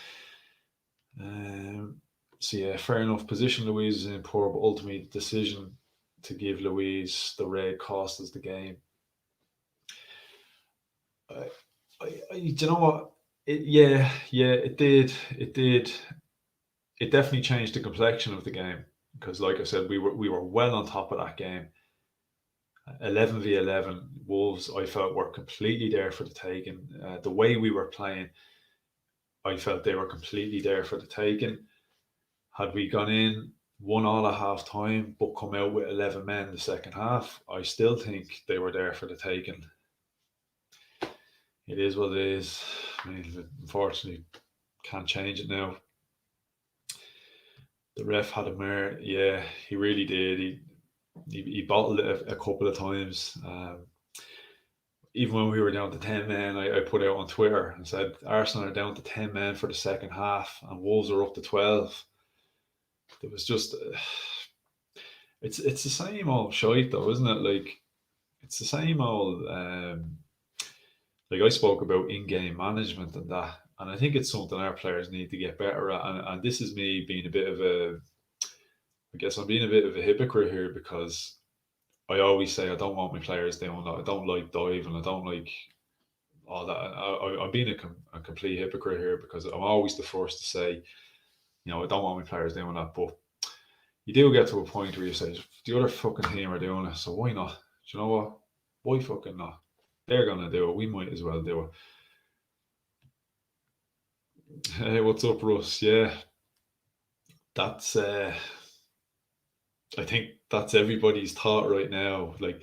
So yeah, fair enough. Position Luiz is in poor, but ultimately decision to give Luiz the red cost us the game. Do you know what? Yeah, it did. It did. It definitely changed the complexion of the game because, like I said, we were well on top of that game. 11v11, Wolves, I felt, were completely there for the taking. The way we were playing, I felt they were completely there for the taking. Had we gone in 1-1 at half time, but come out with 11 men in the second half, I still think they were there for the taking. It is what it is. I mean, unfortunately, can't change it now. The ref had a mare. Yeah, he really did. He bottled it a couple of times. Even when we were down to 10 men, I put out on Twitter and said Arsenal are down to 10 men for the second half and Wolves are up to 12. It was just, it's the same old shite though, isn't it? Like, it's the same old, like I spoke about in-game management and that. And I think it's something our players need to get better at. And this is me being a bit of I guess I'm being a bit of a hypocrite here because I always say I don't want my players doing that. I don't like diving. I don't like all that. I'm being a complete hypocrite here because I'm always the first to say, I don't want my players doing that. But you do get to a point where you say, the other fucking team are doing it, so why not? Do you know what? Why fucking not? They're going to do it. We might as well do it. Hey, what's up, Russ? Yeah, that's I think that's everybody's thought right now. Like,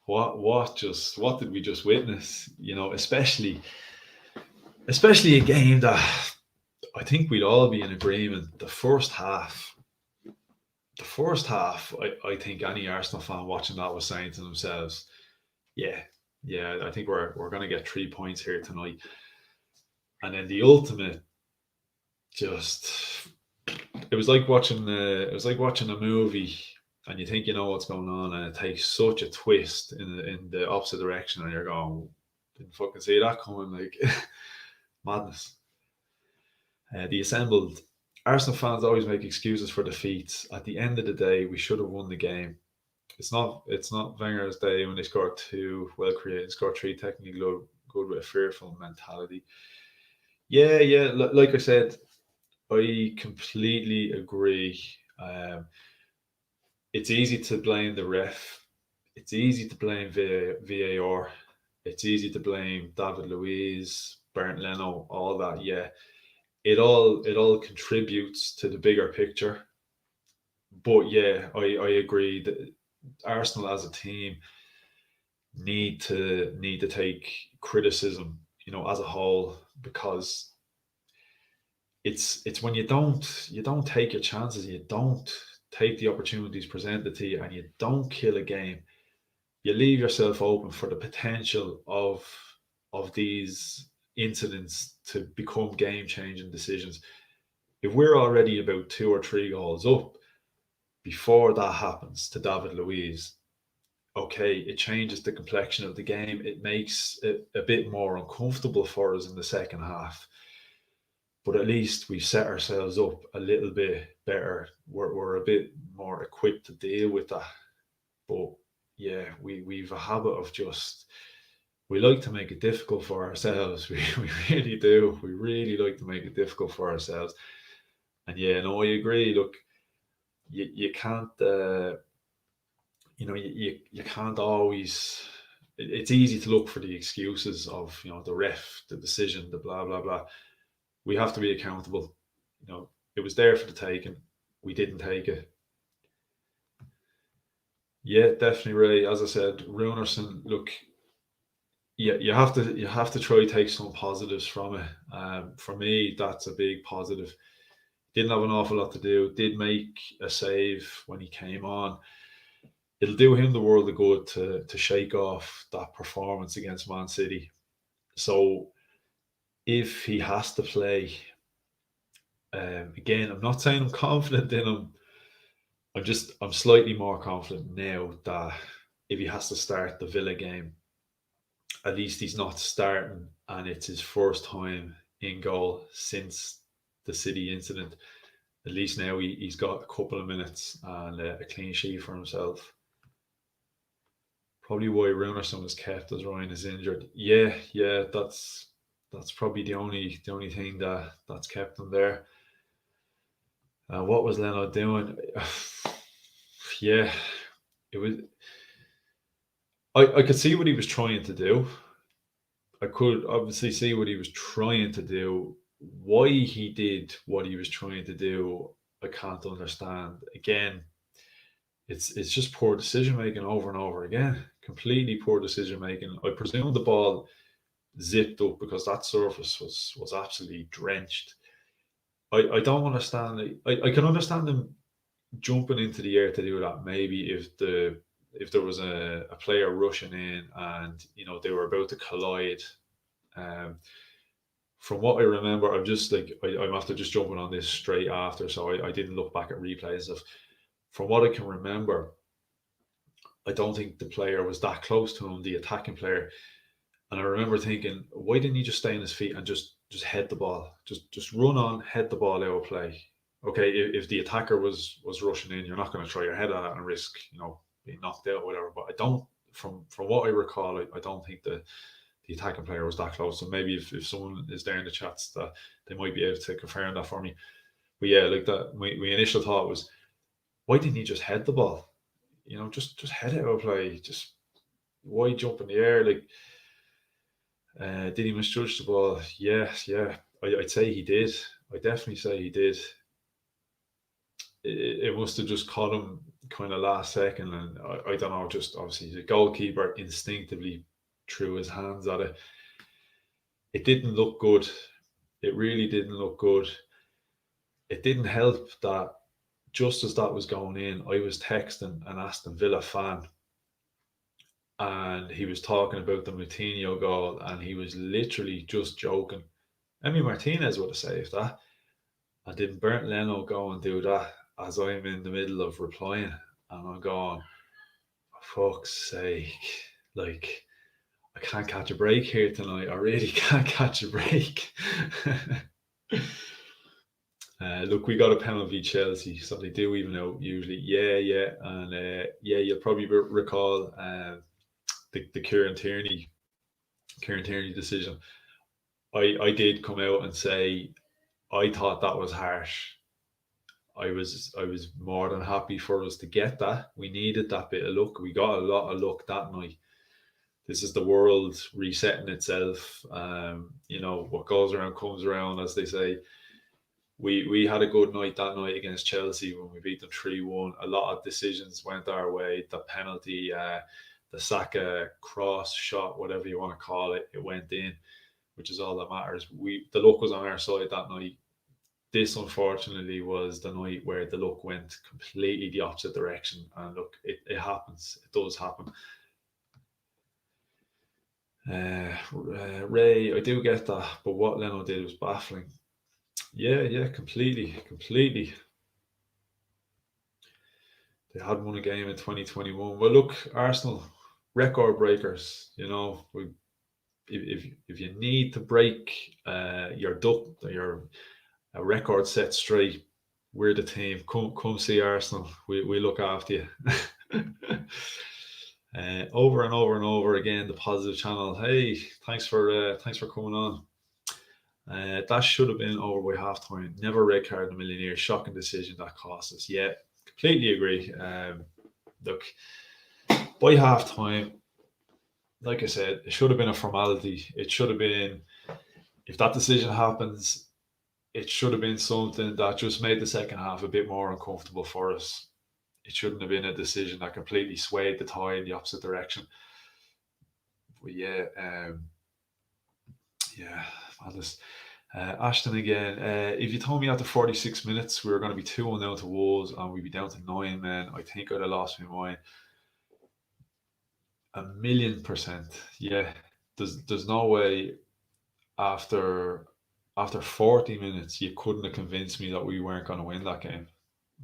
what did we just witness? Especially a game that I think we'd all be in agreement. The first half, I think any Arsenal fan watching that was saying to themselves, "Yeah, yeah, I think we're going to get 3 points here tonight." And then the ultimate, just it was like watching a movie, and you think you know what's going on, and it takes such a twist in the opposite direction, and you're going, "Didn't fucking see that coming!" Like madness. The assembled Arsenal fans always make excuses for defeats. At the end of the day, we should have won the game. It's not Wenger's day when they scored two well created, scored three technically good with a fearful mentality. Yeah, yeah. Like I said, I completely agree. Um, it's easy to blame the ref. It's easy to blame VAR. It's easy to blame David Luiz, Bernd Leno, all that. Yeah, it all contributes to the bigger picture. But yeah, I agree that Arsenal as a team need to take criticism, as a whole, because it's when you don't take your chances, you don't take the opportunities presented to you, and you don't kill a game. You leave yourself open for the potential of these incidents to become game changing decisions. If we're already about 2 or 3 goals up before that happens to David Luiz, okay, it changes the complexion of the game. It makes it a bit more uncomfortable for us in the second half. But at least we've set ourselves up a little bit better. We're a bit more equipped to deal with that. But yeah, we've a habit of just we like to make it difficult for ourselves. We really do. We really like to make it difficult for ourselves. And yeah, no, I agree. Look, you can't you can't always it's easy to look for the excuses of the ref, the decision, the blah blah blah. We have to be accountable. It was there for the taking. We didn't take it. Yeah, definitely, Ray. As I said, Runerson. Look, you have to try take some positives from it. For me, that's a big positive. Didn't have an awful lot to do. Did make a save when he came on. It'll do him the world of good to shake off that performance against Man City. So if he has to play, again, I'm not saying I'm confident in him. I'm slightly more confident now that if he has to start the Villa game, at least he's not starting, and it's his first time in goal since the City incident. At least now he's got a couple of minutes and a clean sheet for himself. Probably why Runerson was kept as Ryan is injured. Yeah, yeah, that's probably the only thing that's kept him there. What was Leno doing? Yeah, it was. I could see what he was trying to do. I could obviously see what he was trying to do. Why he did what he was trying to do, I can't understand. Again, it's just poor decision making over and over again. Completely poor decision making. I presume the ball zipped up because that surface was absolutely drenched. I don't understand. I can understand them jumping into the air to do that. Maybe if there was a player rushing in and they were about to collide. Um, from what I remember, I'm just like I'm after just jumping on this straight after, so I didn't look back at replays of. From what I can remember, I don't think the player was that close to him, the attacking player. And I remember thinking, why didn't he just stay on his feet and just head the ball, just run on, head the ball out of play? Okay, if the attacker was rushing in, you're not going to try your head at it and risk being knocked out or whatever. But I don't, from what I recall, I don't think the attacking player was that close. So maybe if someone is there in the chats, that they might be able to confirm that for me. But yeah, like that, my initial thought was, why didn't he just head the ball? Just head it out of play. Just why jump in the air? Like, did he misjudge the ball? Yes, yeah. I'd say he did. I definitely say he did. it must have just caught him kind of last second, and I don't know. Just obviously the goalkeeper instinctively threw his hands at it. It didn't look good. It really didn't look good. It didn't help that just as that was going in, I was texting an Aston Villa fan, and he was talking about the Moutinho goal, and he was literally just joking. Emi Martinez would have saved that. And didn't Bernd Leno go and do that as I'm in the middle of replying? And I'm going, for fuck's sake. Like, I can't catch a break here tonight. I really can't catch a break. Look, we got a penalty, Chelsea, so they do even out usually. Yeah, and yeah, you'll probably recall the Kieran Tierney decision. I did come out and say I thought that was harsh. I was more than happy for us to get that. We needed that bit of luck. We got a lot of luck that night. This is the world resetting itself. What goes around comes around, as they say. We had a good night that night against Chelsea when we beat them 3-1. A lot of decisions went our way. The penalty, the Saka cross shot, whatever you want to call it, it went in, which is all that matters. The luck was on our side that night. This, unfortunately, was the night where the luck went completely the opposite direction. And look, it happens. It does happen. Ray, I do get that, but what Leno did was baffling. Yeah, completely. They had won a game in 2021. Well, look, Arsenal, record breakers. If you need to break your a record set straight, we're the team. Come see Arsenal. We look after you. Over and over and over again, the positive channel. Hey, thanks for coming on. That should have been over by half time. Never red card in a million years. Shocking decision that cost us. Yeah, completely agree. Look, by half time, like I said, it should have been a formality. It should have been, if that decision happens, it should have been something that just made the second half a bit more uncomfortable for us. It shouldn't have been a decision that completely swayed the tie in the opposite direction. But yeah, madness. Ashton again. If you told me after 46 minutes we were going to be 2-1 down to Wolves and we'd be down to 9 men, I think I'd have lost my mind. 1,000,000%. Yeah. There's no way after 40 minutes you couldn't have convinced me that we weren't going to win that game.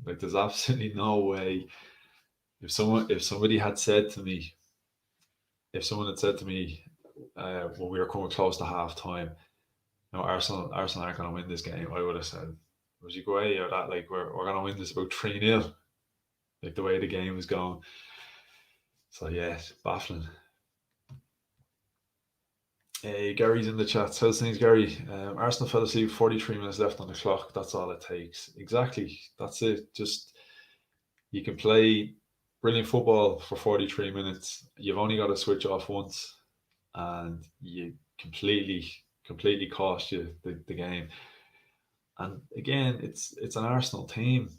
Like, there's absolutely no way. If somebody had said to me, when we were coming close to half time, Arsenal aren't going to win this game, I would have said, was you go away or that, like, we're going to win this about 3-0, like the way the game was going. So yeah, it's baffling. Hey, Gary's in the chat. How's things, Gary? Arsenal fell asleep, 43 minutes left on the clock. That's all it takes. Exactly. That's it. Just, you can play brilliant football for 43 minutes. You've only got to switch off once and you completely cost you the game. And again, it's an Arsenal team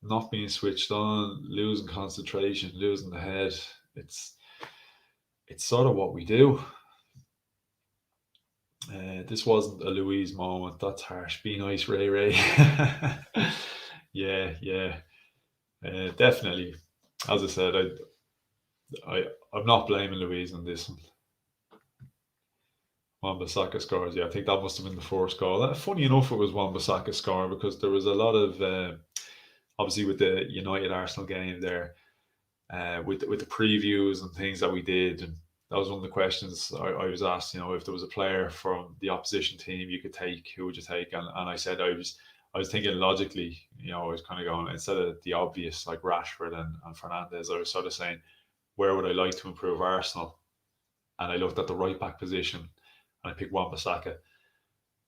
not being switched on, losing concentration, losing the head. It's sort of what we do. This wasn't a Louise moment. That's harsh. Be nice, Ray. Yeah. Definitely. As I said, I'm not blaming Louise on this one. Wan-Bissaka scores. Yeah, I think that must have been the first goal. Funny enough, it was Wan-Bissaka score because there was a lot of obviously with the United Arsenal game there, with the previews and things that we did, and that was one of the questions I was asked. If there was a player from the opposition team you could take, who would you take? And I said I was thinking logically. I was kind of going, instead of the obvious like Rashford and Fernandes, I was sort of saying, where would I like to improve Arsenal? And I looked at the right back position, and I picked Wan-Bissaka.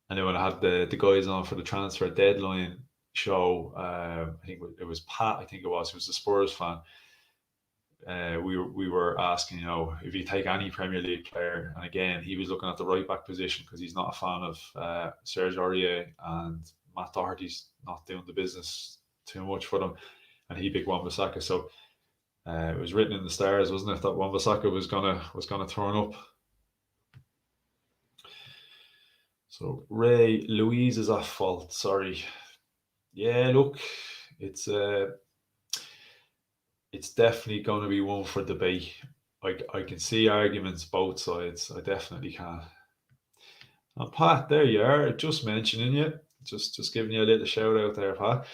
And then when I had the guys on for the transfer deadline show, I think it was Pat. I think it was a Spurs fan. We were asking, if you take any Premier League player, and again, he was looking at the right back position because he's not a fan of Serge Aurier, and Matt Doherty's not doing the business too much for them, and he picked Wan-Bissaka. So it was written in the stars, wasn't it, that Wan-Bissaka was gonna turn up. So Ray, Louise is at fault. Sorry. Yeah, look, it's it's definitely going to be one for debate. I can see arguments both sides. I definitely can. And Pat, there you are. Just mentioning you. Just giving you a little shout out there, Pat.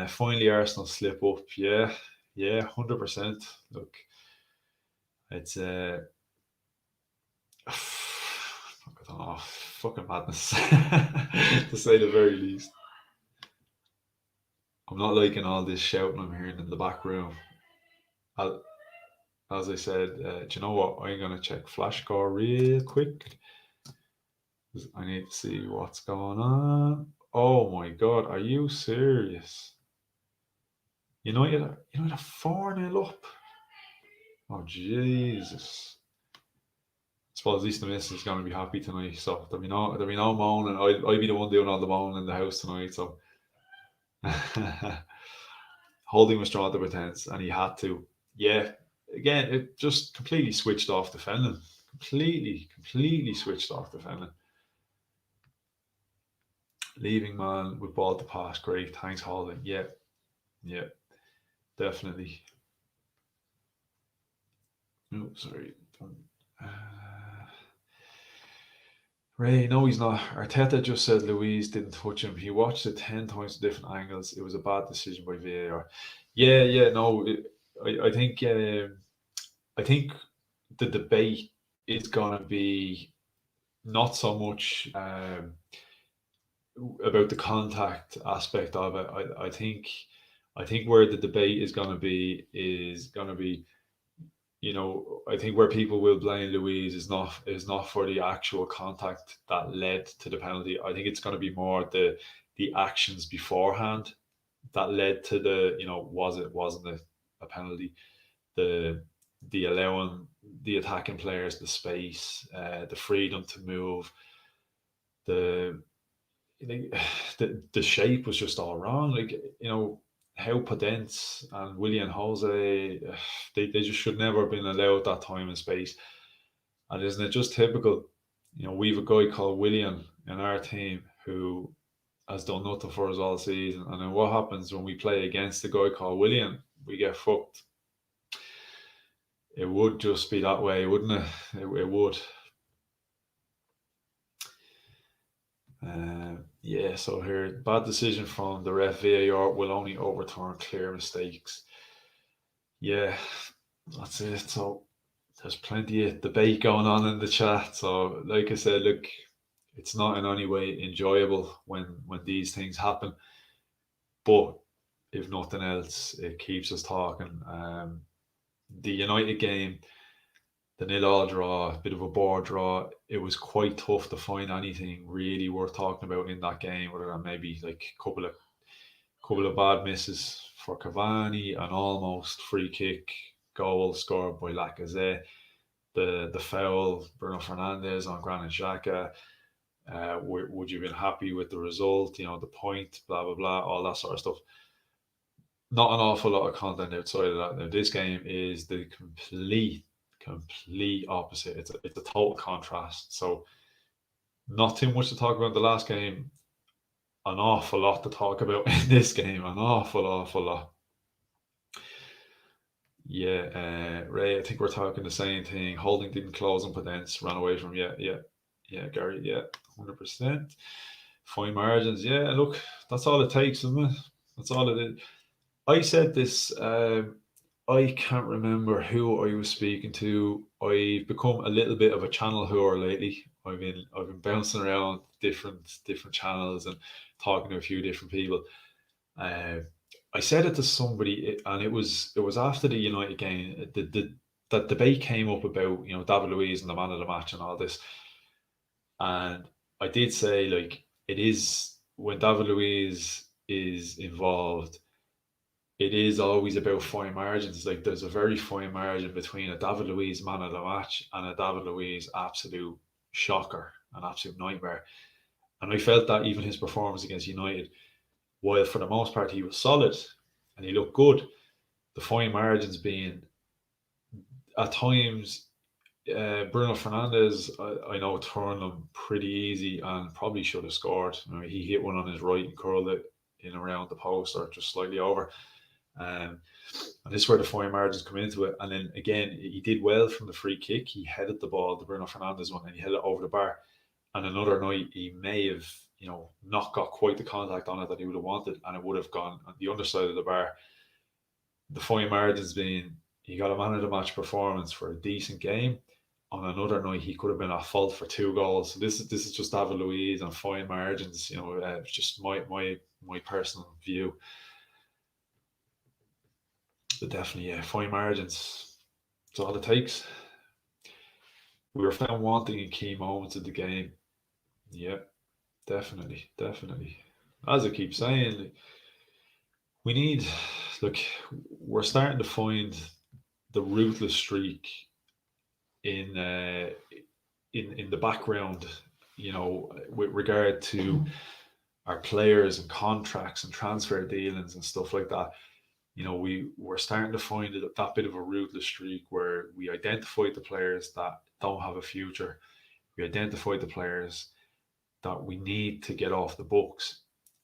Finally, Arsenal slip up. Yeah, 100%. Look, it's I don't know, fucking madness to say the very least. I'm not liking all this shouting I'm hearing in the back room. As I said, do you know what? I'm gonna check flash score real quick. I need to see what's going on. Oh my god, are you serious? United are 4-0 up. Oh Jesus. I suppose at least the missus is gonna be happy tonight. So there'll be no moaning. I'll be the one doing all the moaning in the house tonight. So Holding was drawn to pretense, and he had to. Yeah, again, it just completely switched off defending. Completely switched off defending. Leaving man with ball to pass, great. Thanks, Holding. Yeah, definitely. Oh, sorry. Uh, Ray, no, he's not. Arteta just said Louise didn't touch him. He watched it 10 times from different angles. It was a bad decision by VAR. Yeah, no. I think the debate is going to be not so much about the contact aspect of it. I think where the debate is going to be, I think where people will blame Louise is not for the actual contact that led to the penalty. I think it's going to be more the actions beforehand that led to wasn't it a penalty? The the allowing the attacking players the space, the freedom to move, the the shape was just all wrong. Like, how Podence and William Jose, they just should never have been allowed that time and space. And isn't it just typical? We've a guy called William in our team who has done nothing for us all season. And then what happens when we play against a guy called William? We get fucked. It would just be that way, wouldn't it? It would. Yeah, so here, bad decision from the ref. VAR will only overturn clear mistakes. Yeah, that's it. So there's plenty of debate going on in the chat. So, like I said, look, it's not in any way enjoyable when these things happen. But if nothing else, it keeps us talking. The United game, the 0-0 draw, a bit of a board draw. It was quite tough to find anything really worth talking about in that game, other than maybe like a couple of bad misses for Cavani, an almost free kick goal scored by Lacazette, the foul Bruno Fernandes on Granit Xhaka. Would you have been happy with the result? The point, blah blah blah, all that sort of stuff. Not an awful lot of content outside of that. Now, this game is the complete opposite. It's a total contrast. So, not too much to talk about in the last game. An awful lot to talk about in this game. An awful lot. Yeah, Ray, I think we're talking the same thing. Holding didn't close on Podence, ran away from. Yeah, Gary, yeah, 100%. Fine margins, yeah. Look, that's all it takes, isn't it? That's all it is. I said this. I can't remember who I was speaking to. I've become a little bit of a channel whore lately. I've been bouncing around different channels and talking to a few different people. I said it to somebody, and it was after the United game. That debate came up about David Luiz and the man of the match and all this, and I did say, like, it is when David Luiz is involved, it is always about fine margins. Like, there's a very fine margin between a David Luiz man of the match and a David Luiz absolute shocker, an absolute nightmare. And I felt that even his performance against United while for the most part he was solid and he looked good, the fine margins being at times Bruno Fernandes, I know, turned them pretty easy and probably should have scored. He hit one on his right and curled it in around the post or just slightly over. Um, and this is where the fine margins come into it. And then again, he did well from the free kick. He headed the ball, the Bruno Fernandes one, and he headed it over the bar. And another night, he may have, not got quite the contact on it that he would have wanted, and it would have gone on the underside of the bar. The fine margins being he got a man of the match performance for a decent game. On another night, he could have been at fault for 2 goals. So this is just David Luiz and fine margins. It's just my personal view. But definitely, yeah, fine margins. It's all it takes. We were found wanting in key moments of the game. Yeah, definitely, definitely. As I keep saying, we need. Look, we're starting to find the ruthless streak in in the background, with regard to our players and contracts and transfer dealings and stuff like that. We're starting to find that bit of a ruthless streak where we identify the players that don't have a future. We identify the players that we need to get off the books,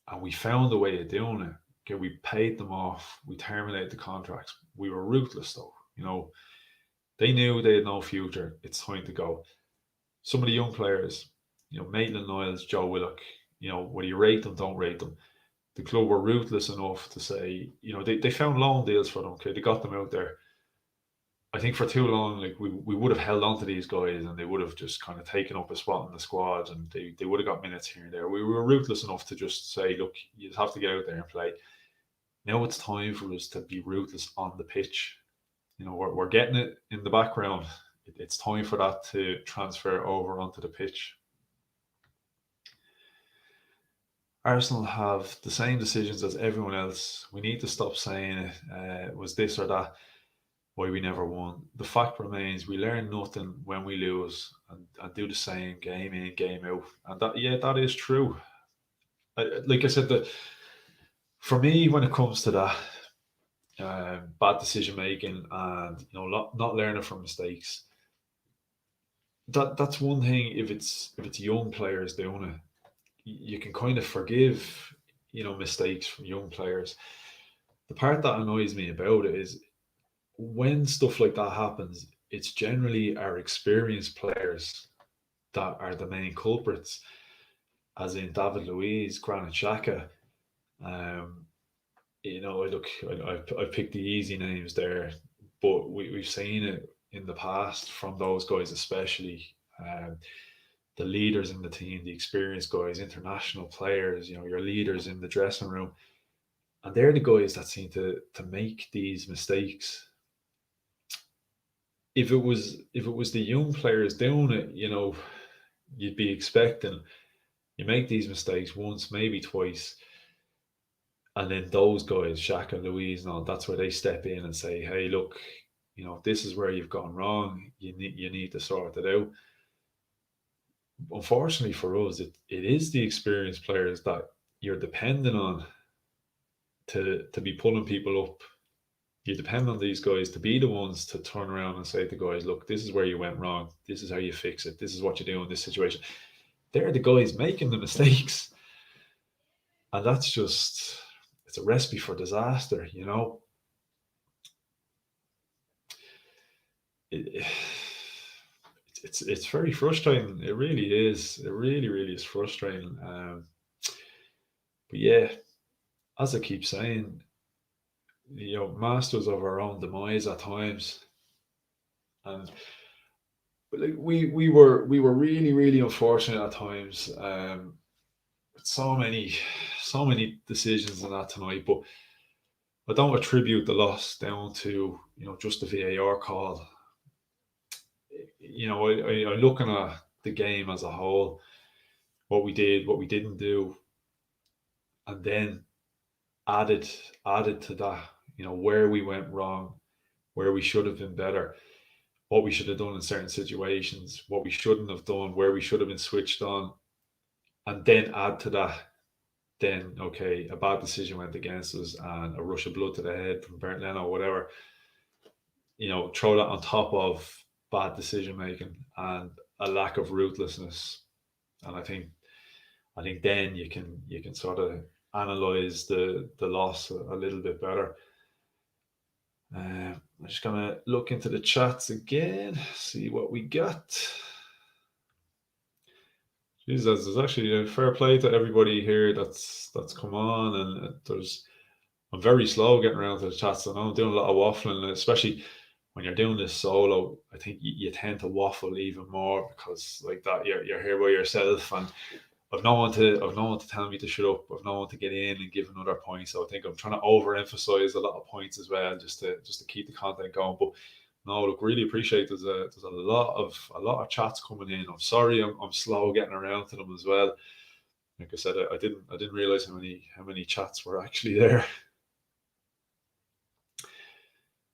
and we found a way of doing it. Okay, we paid them off. We terminated the contracts. We were ruthless, though. They knew they had no future. It's time to go. Some of the young players, Maitland Niles, Joe Willock, whether you rate them, don't rate them. The club were ruthless enough to say, they found loan deals for them. Okay, they got them out there. I think for too long, like we would have held on to these guys and they would have just kind of taken up a spot in the squad and they would have got minutes here and there. We were ruthless enough to just say, look, you have to get out there and play. Now it's time for us to be ruthless on the pitch. We're getting it in the background. It's time for that to transfer over onto the pitch. Arsenal have the same decisions as everyone else. We need to stop saying it was this or that, why we never won. The fact remains we learn nothing when we lose and do the same game in, game out. And that is true. Like I said, for me, when it comes to that, bad decision making and not learning from mistakes. That's one thing. If it's young players doing it, you can kind of forgive mistakes from young players. The part that annoys me about it is when stuff like that happens, it's generally our experienced players that are the main culprits, as in David Luiz, Granit Xhaka. I picked the easy names there, but we've seen it in the past from those guys, especially the leaders in the team, the experienced guys, international players. Your leaders in the dressing room, and they're the guys that seem to make these mistakes. If it was the young players doing it, you'd be expecting you make these mistakes once, maybe twice. And then those guys, Shaq and Louise, and all, that's where they step in and say, "Hey, look, this is where you've gone wrong. You need to sort it out." Unfortunately for us, it is the experienced players that you're depending on to be pulling people up. You depend on these guys to be the ones to turn around and say to guys, "Look, this is where you went wrong. This is how you fix it. This is what you do in this situation." They're the guys making the mistakes, and that's just it's a recipe for disaster. It's very frustrating. It really is. It really is frustrating. But yeah, as I keep saying, masters of our own demise at times, and like we were really unfortunate at times. So many decisions in that tonight, but I don't attribute the loss down to just the VAR call. I'm looking at the game as a whole, what we did, what we didn't do, and then added to that, where we went wrong, where we should have been better, what we should have done in certain situations, what we shouldn't have done, where we should have been switched on, and then add to that then okay, a bad decision went against us and a rush of blood to the head from Bernd Leno or whatever, throw that on top of bad decision making and a lack of ruthlessness. And I think then you can sort of analyze the loss a little bit better. I'm just gonna look into the chats again, see what we got. Jesus, there's actually a fair play to everybody here that's come on, and I'm very slow getting around to the chats. I know I'm doing a lot of waffling, especially when you're doing this solo. I think you tend to waffle even more because like that you're here by yourself, and I've no one to tell me to shut up. I've no one to get in and give another point. So I think I'm trying to overemphasize a lot of points as well, just to keep the content going. But no, look, really appreciate there's a lot of chats coming in. I'm sorry, I'm slow getting around to them as well. Like I said, I didn't realize how many chats were actually there.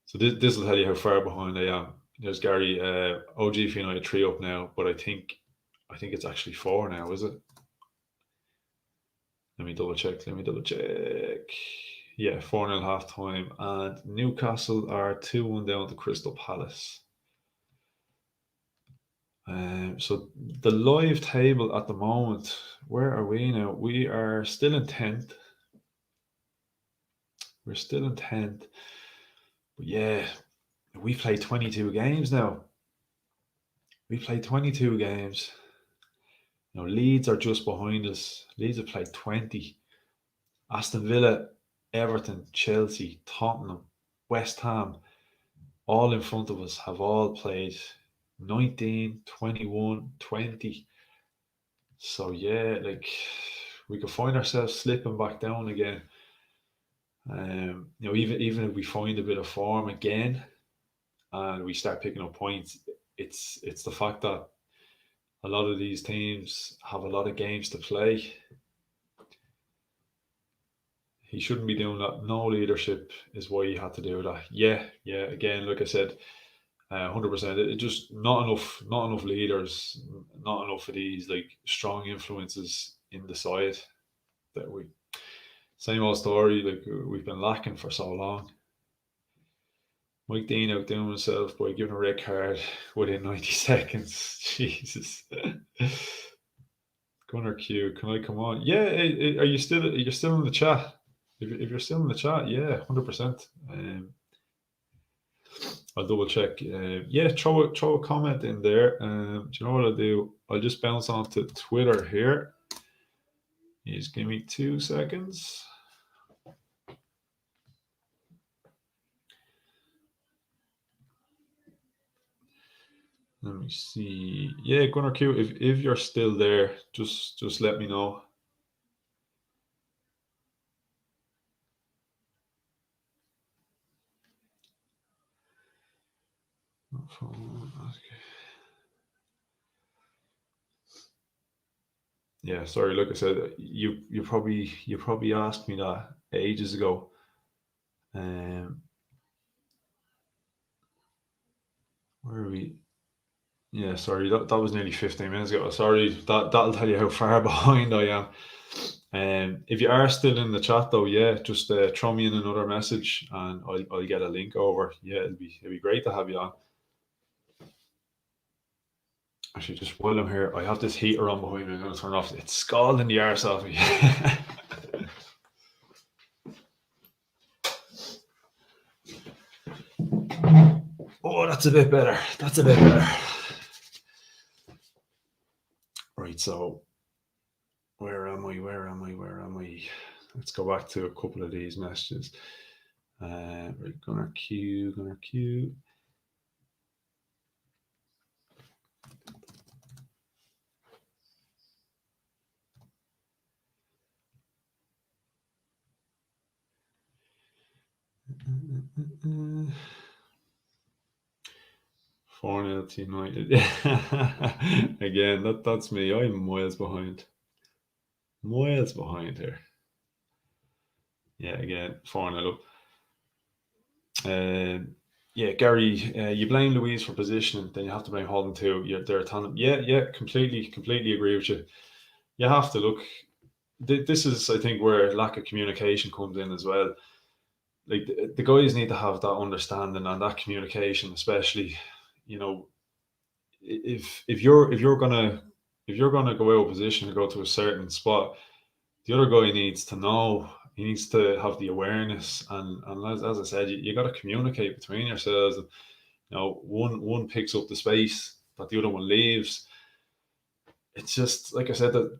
So this will tell you how far behind I am. There's Gary, OG United 3 up now, but I think it's actually 4 now, is it? Let me double check. Yeah, 4-0 half time. And Newcastle are 2-1 down to Crystal Palace. So the live table at the moment, where are we now? We are still in 10th. We're still in 10th. But yeah, we played 22 games now. We played 22 games. Leeds are just behind us. Leeds have played 20. Aston Villa, Everton, Chelsea, Tottenham, West Ham, all in front of us have all played 19, 21, 20. So yeah, like we could find ourselves slipping back down again. Even if we find a bit of form again and we start picking up points, it's the fact that a lot of these teams have a lot of games to play. He shouldn't be doing that. No leadership is why he had to do that. Yeah. Again, like I said, 100%. It just not enough leaders, not enough of these like strong influences in the side. That we same old story. Like we've been lacking for so long. Mike Dean outdoing himself by giving a red card within 90 seconds. Jesus. Gunnar Q, can I come on? Yeah, are you still in the chat? If you're still in the chat, yeah, 100%. I'll double check. Yeah, throw a comment in there. Do you know what I'll do? I'll just bounce on to Twitter here. You just give me 2 seconds. Let me see. Yeah, Gunnar Q, if you're still there, just let me know. Yeah, sorry. Like I said, you probably asked me that ages ago. Where are we? Yeah, sorry. That was nearly 15 minutes ago. Sorry. That'll tell you how far behind I am. If you are still in the chat though, yeah, just throw me in another message and I'll get a link over. Yeah, it'll be great to have you on. Actually, just while I'm here, I have this heater on behind me. I'm going to turn it off. It's scalding the arse off me. Oh, that's a bit better. Right, so where am I? Let's go back to a couple of these messages. Right, Gunnar Q. Four to United. Again, that's me. I'm miles behind here. Yeah, again, 4-0 up. Yeah, Gary, you blame Louise for positioning, then you have to blame Holden too. They're telling them, yeah, completely agree with you. You have to look. this is, I think, where lack of communication comes in as well. Like the guys need to have that understanding and that communication, especially, you know, if you're gonna go out of position to go to a certain spot, the other guy needs to know. He needs to have the awareness, and as I said, you got to communicate between yourselves. And, one picks up the space that the other one leaves. It's just like I said, that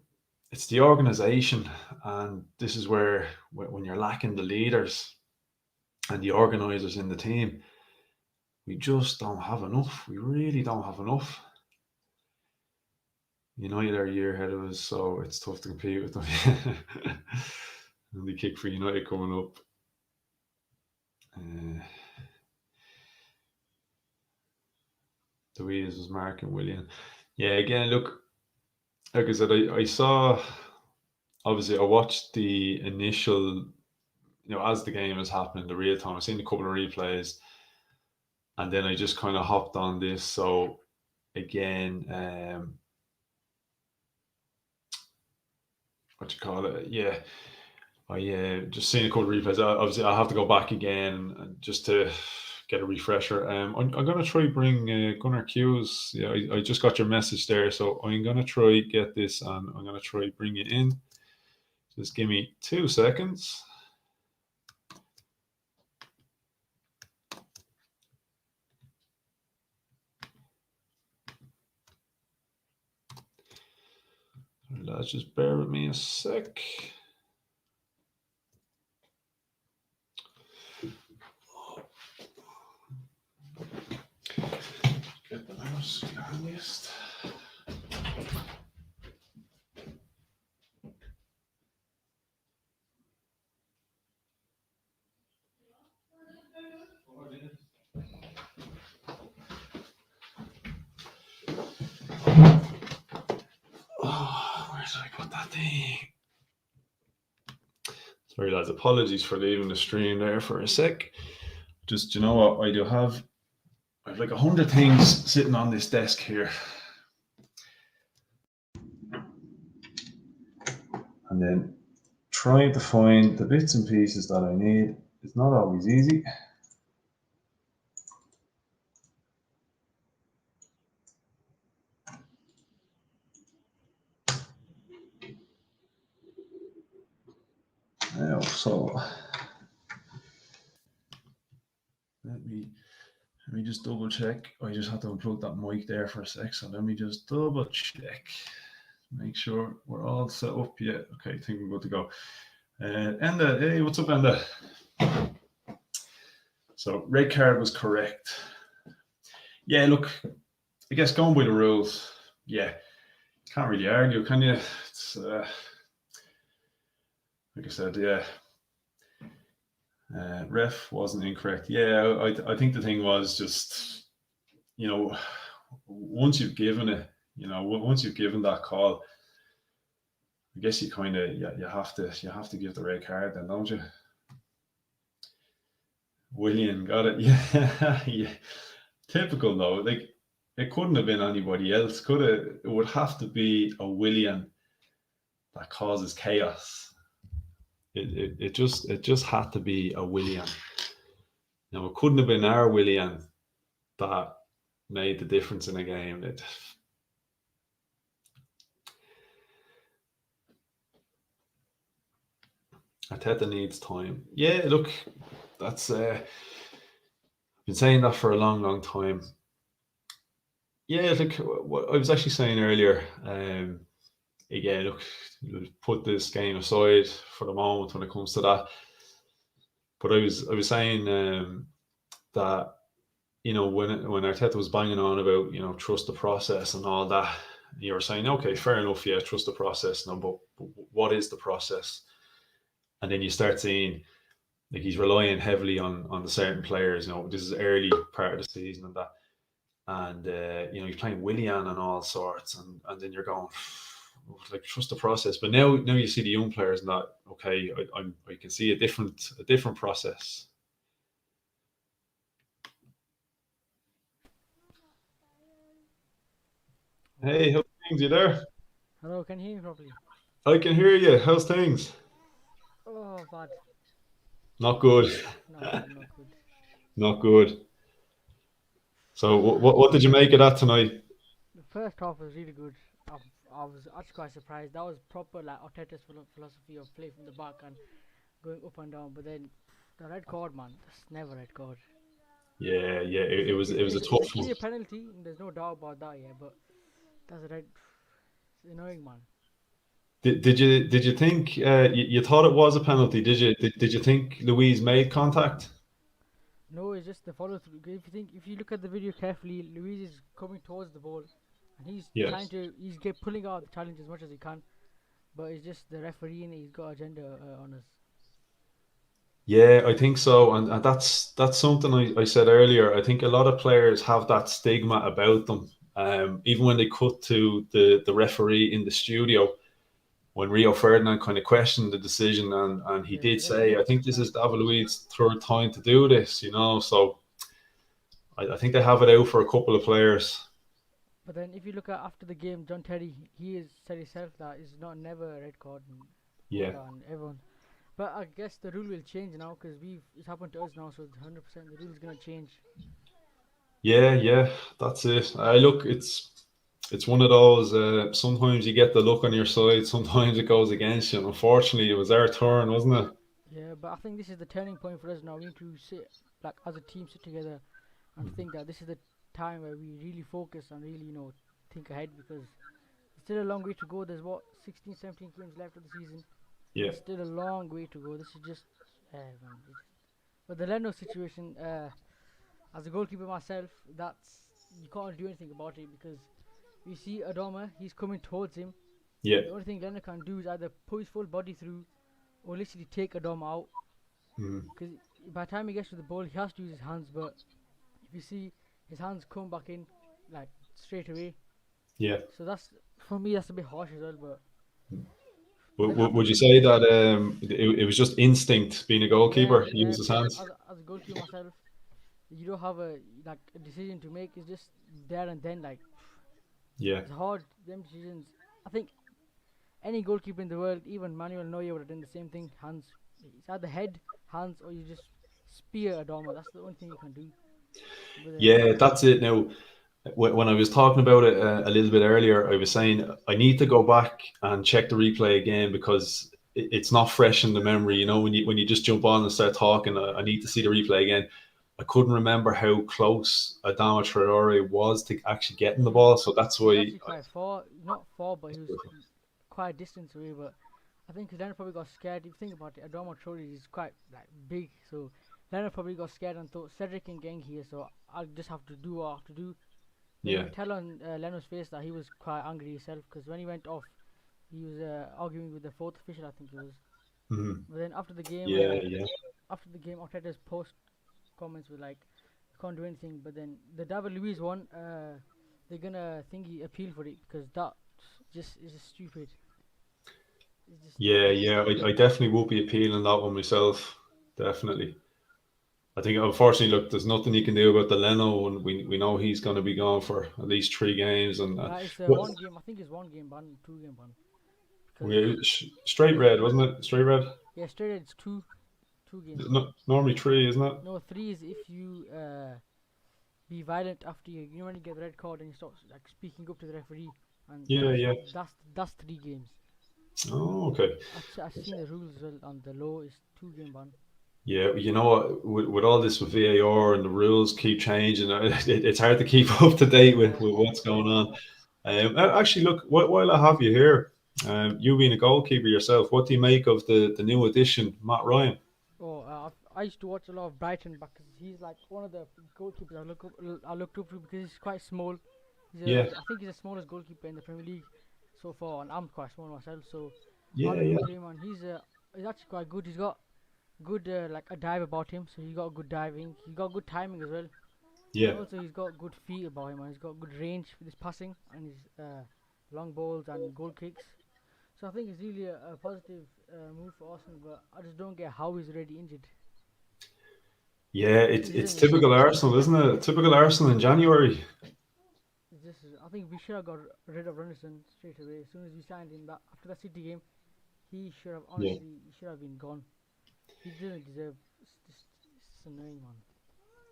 it's the organization, and this is where when you're lacking the leaders and the organizers in the team, we just don't have enough. We really don't have enough. United are a year ahead of us, so it's tough to compete with them. And the kick for United coming up. Louise was Mark and William. Yeah, again, look, like I said, I saw, obviously, I watched the initial, as the game was happening, the real time. I've seen a couple of replays, and then I just kind of hopped on this. So, again, what you call it? Yeah, I just seen a couple of replays. Obviously, I'll have to go back again just to get a refresher. I'm going to try bring Gunnar Hughes. Yeah, I just got your message there, so I'm going to try get this, and I'm going to try bring it in. Just give me 2 seconds. Lads, just bear with me a sec. Get the mouse list. Oh, where did I put that thing? Sorry, lads. Apologies for leaving the stream there for a sec. Just, you know what? I have like 100 things sitting on this desk here. And then trying to find the bits and pieces that I need is not always easy. Now, so let me just double check. I just had to unplug that mic there for a sec, so let me just double check. Make sure we're all set up. Yeah, okay, I think we're good to go. Enda, hey, what's up, Enda? So red card was correct. Yeah, look, I guess going by the rules, yeah, can't really argue, can you? It's like I said, yeah. Ref wasn't incorrect. Yeah, I think the thing was just, once you've given it, once you've given that call, I guess you kind of you have to give the red card then, don't you? William got it. Yeah, yeah. Typical though. Like it couldn't have been anybody else. Could it? It would have to be a William that causes chaos. It just had to be a William. Now it couldn't have been our William that made the difference in a game. Arteta needs time. Yeah, look, that's I've been saying that for a long, long time. Yeah, look, what I was actually saying earlier. Again, look, put this game aside for the moment when it comes to that. But I was saying that when Arteta was banging on about trust the process and all that, you were saying, okay, fair enough, yeah, trust the process. No, but what is the process? And then you start seeing like he's relying heavily on the certain players. This is early part of the season and that, and he's playing Willian and all sorts, and then you're going like trust the process. But now you see the young players and that. Okay, I can see a different process. Hey, how things? You there? Hello, can you hear me properly? I can hear you. How's things? Oh, bad. Not good. Not good, not good. Not good. So, what did you make of that tonight? The first half was really good. I, I was actually quite surprised. That was proper like Arteta's philosophy of play from the back and going up and down. But then the red card, man, that's never red card. Yeah, yeah. It was a It's a tough one. clear penalty, and there's no doubt about that. Yeah, but that's a red. It's annoying, man. Did you think you thought it was a penalty? Did you think Louise made contact? No, it's just the follow through. If you look at the video carefully, Luis is coming towards the ball, and he's Yeah. trying to he's pulling out the challenge as much as he can. But it's just the referee and he's got agenda on us. Yeah, I think so, and that's something I said earlier. I think a lot of players have that stigma about them. Even when they cut to the referee in the studio, when Rio Ferdinand kind of questioned the decision, and he Yeah, did the referee say, I was think this is like, David Luiz's third time to do this, so I think they have it out for a couple of players. but then if you look at after the game, John Terry, he has said himself that it's not never a red card and all Yeah, that and everyone. But I guess the rule will change now because it's happened to us now, so 100% the rule is gonna change. yeah, yeah, that's it. I look, it's one of those. Sometimes you get the luck on your side, sometimes it goes against you. And unfortunately, it was our turn, wasn't it? Yeah, but I think this is the turning point for us now. We need to sit like as a team, sit together and think that this is the time where we really focus and really think ahead because it's still a long way to go. There's what 16, 17 games left of the season. Yeah, There's still a long way to go. This is just, man. But the Leno situation, as a goalkeeper myself, that's you can't do anything about it because you see Adama, he's coming towards him. yeah, The only thing Leno can do is either put his full body through or literally take Adama out. mm, Because by the time he gets to the ball, he has to use his hands. But if you see his hands come back in, like straight away, yeah. so that's for me that's a bit harsh as well. But Would, then would after would you the say that it was just instinct being a yeah, goalkeeper? He yeah, used his because hands. as a goalkeeper myself, you don't have a decision to make. It's just there and then. Like Yeah, it's hard. Them decisions. I think any goalkeeper in the world, even Manuel Neuer, would have done the same thing. Hands. It's either head, hands, or you just spear a Doma. That's the only thing you can do. But then, yeah. That's it. Now, when I was talking about it a little bit earlier, I was saying I need to go back and check the replay again because it's not fresh in the memory. When you just jump on and start talking, I need to see the replay again. I couldn't remember how close Adama Traore was to actually getting the he ball, so that's he was why. actually quite far. Not far, but he was quite a distance away. But I think Leonard probably got scared. If you think about it, Adama Traore is quite like big, so Leonard probably got scared and thought Cedric can gang here, so I'll just have to do what I have to do. But you Yeah. could tell on Leonard's face that he was quite angry himself because when he went off, he was arguing with the fourth official, I think it was. Mhm. But then Yeah, yeah, after the game, Arteta's post comments were like, "You can't do anything." But then the David Luiz one, they're gonna thingy appeal for it because that just is just stupid. It's just yeah, stupid. yeah. I definitely would be appealing that one myself. Definitely. I think unfortunately, look, there's nothing you can do about the Leno, and we know he's going to be gone for at least 3 games. And It's what one game. I think it's one game ban, 2 game ban because straight red, wasn't it? Straight red. yeah, straight it's two games. No, normally three, isn't it? No, three is if you be violent after you know when you get the red card and you start like speaking up to the referee, and Yeah, yeah. that's 3 games. Oh, okay. I've seen the rules as well, and the law is 2 game ban. Yeah, you know what? With all this with VAR and the rules keep changing, it's hard to keep up to date Yeah. with what's going on. Actually, look, while I have you here, you being a goalkeeper yourself, what do you make of the new addition, Matt Ryan? Oh, I used to watch a lot of Brighton because he's like one of the goalkeepers I looked up to because he's quite small. Yeah, I think he's the smallest goalkeeper in the Premier League so far, and I'm quite small myself, so I yeah, looked yeah, up to him, and he's actually quite good. He's got good like a dive about him, so he got good diving. He got good timing as well, and yeah. also he's got good feet about him, and he's got good range with his passing and his long balls and goal kicks. So I think it's really a positive move for Arsenal, but I just don't get how he's already injured. Yeah, it's He it's doesn't. typical Arsenal, isn't it? Typical Arsenal in January. It's just I think we should have got rid of Renison straight away as soon as we signed him. That after that City game, He should have Yeah. honestly. He should have been gone. He didn't deserve. It's annoying, man.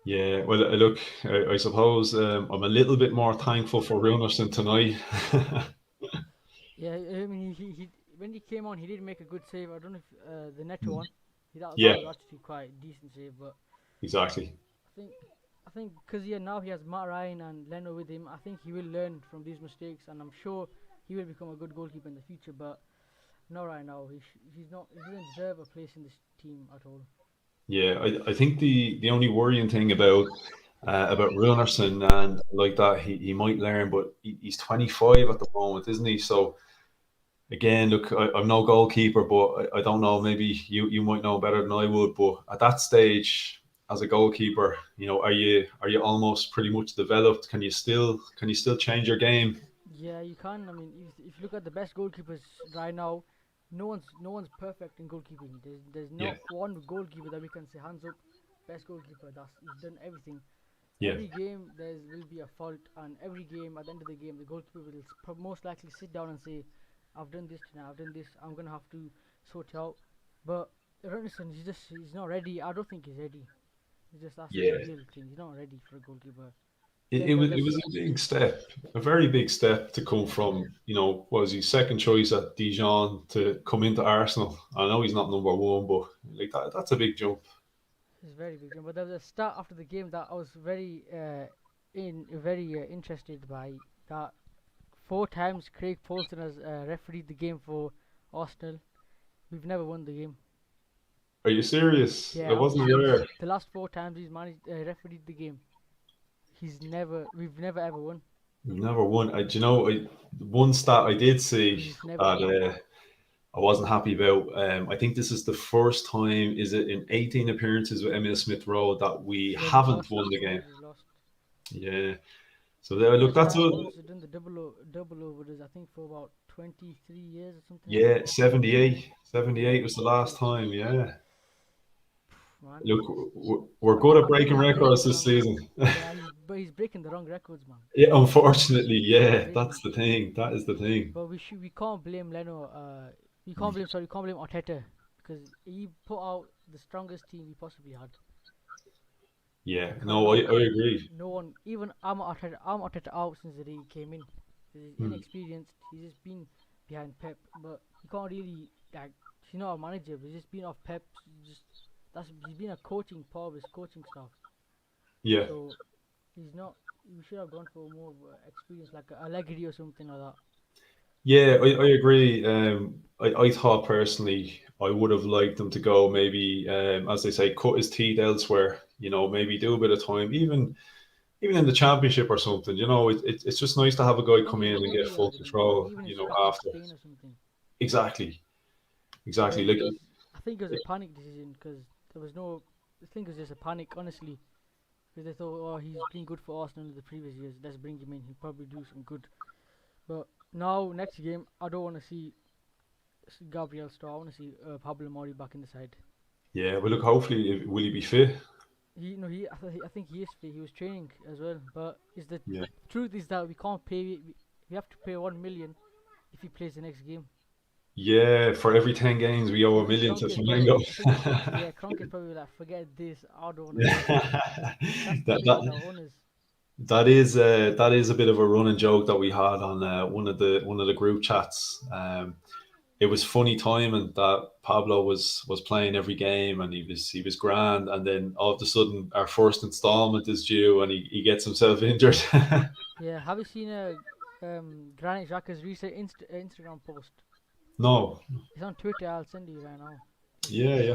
Yeah, well, look, I suppose I'm a little bit more thankful for Runerson tonight. Yeah, I mean, he when he came on, he did make a good save. I don't know if the net one. That Yeah, was actually quite a decent save, but exactly. I think I think because now he has Matt Ryan and Leno with him. I think he will learn from these mistakes, and I'm sure he will become a good goalkeeper in the future. But not right now. He's not. He doesn't deserve a place in this team at all. Yeah, I think the only worrying thing about Runerson and like that, he might learn, but he's 25 at the moment, isn't he? So again, look, I'm no goalkeeper, but I don't know. Maybe you might know better than I would. But at that stage, as a goalkeeper, are you almost pretty much developed? Can you still change your game? Yeah, you can. I mean, if you look at the best goalkeepers right now, no one's perfect in goalkeeping. There's Yeah, not one goalkeeper that we can say hands up, best goalkeeper. That's he's done everything. yeah, Every game there will be a fault, and every game at the end of the game, the goalkeeper will most likely sit down and say, "I've done this tonight. I've done this. I'm gonna have to sort it out." But Ronison, he's not ready. I don't think he's ready. It's just that's the yeah. real thing. He's not ready for a goalkeeper. It, Get it was it was developed. a big step, a very big step to come Yeah. from what was his second choice at Dijon to come into Arsenal. I know he's not number one, but like that's a big jump. It's very big game. But there was a start after the game that I was very interested by. That 4 times Craig Paulson has refereed the game for Arsenal. We've never won the game. Are you serious? I Yeah, I'm wasn't serious. aware. The last 4 times he's managed refereed the game, we've never ever won. We've never won. Do you know? One stat I did We see just never that won. I wasn't happy about. I think this is the first time, is it in 18 appearances with Emil Smith Rowe that we Yeah, we've haven't lost. won the Yeah, game. we've lost. Yeah. So there, look, First that's time a Wolves have done the double overs. I think for about 23 years or something like that. yeah. 78. Yeah, 78 was the last time. Yeah. man. Look, we're good at breaking He's breaking records the this wrong. season. Yeah, he's breaking the wrong records, man. Yeah, He's unfortunately, yeah, really. that's the thing. That is the thing. But we can't blame Leno. We can't blame Arteta because he put out the strongest team we possibly had. Yeah, We no, I cannot. agree. No one, even I'm Arteta out since the day he came in. 'Cause he's Hmm. inexperienced. He's just been behind Pep, but he can't really like. He's not a manager. But he's just been off Pep. Just he's been a coaching part of his coaching staff. Yeah, So he's not. We should have gone for more experience, like a Allegri or something like that. yeah, But I agree. I thought personally I would have liked him to go maybe, as they say, cut his teeth elsewhere. Maybe do a bit of time, even in the championship or something. It's just nice to have a guy as long come as in he's and got get full anywhere, control. even if it's back in After Spain or something. exactly, Yeah, exactly. Like, because I think it was a panic decision because there was no. I think it was just a panic, honestly, because they thought, oh, he's been good for Arsenal in the previous years. Let's bring him in. He'll probably do some good. But now next game, I don't want to see Gabriel Star. I want to see Pablo Mori back in the side. yeah. Well, look. Hopefully, will he be fit? He no he I think he is fit. He was training as well. But is the Yeah. truth is that we can't pay. We have to pay 1 million if he plays the next game. Yeah, for every 10 games, we owe I a think million to Kroenke is probably. Flamengo. I think yeah, Kroenke is probably like forget this. I don't want to pay that. That's the that, thing with that our owners. that is a bit of a running joke that we had on one of the group chats. It was funny timing that Pablo was playing every game and he was grand, and then all of a sudden our first installment is due and he gets himself injured. Yeah, have you seen Granit Xhaka's recent Instagram post? No, It's on Twitter. I'll send you right now. It's yeah,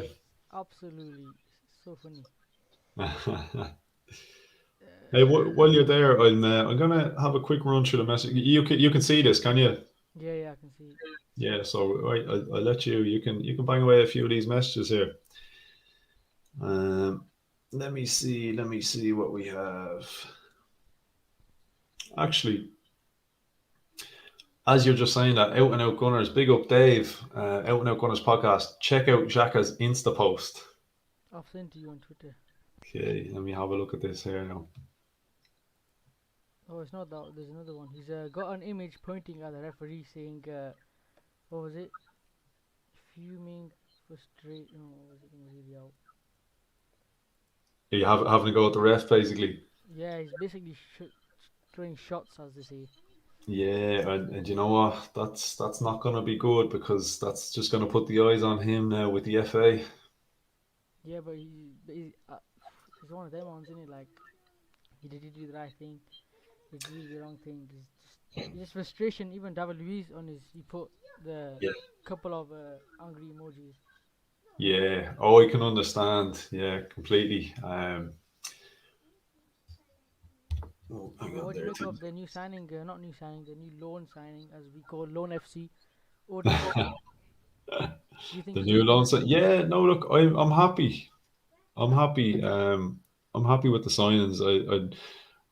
absolutely so funny. yeah. Hey, while you're there, I'm gonna have a quick run through the message. You can see this, can you? Yeah, yeah, I can see it. Yeah. So right, I'll let you. You can bang away a few of these messages here. Um, let me see. Let me see what we have. Actually, as you're just saying that, Out and Out Gunners, big up Dave, Out and Out Gunners podcast. Check out Xhaka's Insta post. I've sent to you on Twitter. Okay, let me have a look at this here now. Oh, it's not that. There's another one. He's got an image pointing at the referee saying, "What was it? fuming, frustrated. No, what was it gonna really out? You have having to go at the ref basically. Yeah, he's basically throwing shots, as they say. Yeah, and you know what? That's not going to be good because that's just going to put the eyes on him now with the FA. Yeah, but he's one of them ones, isn't he? Like he did do the right thing, he did do the wrong thing. It's just frustration. Even David Luiz on his, he put the Yeah. couple of angry emojis. Yeah. Oh, I can understand. Yeah, completely. Oh, hang But on what do you there. make of the new signing? Not new signing, the new loan signing, as we call loan FC, Odegaard. Do you think The he's a new good loan signing? set. Yeah. No, look, I'm happy. I'm happy. I'm happy with the signings.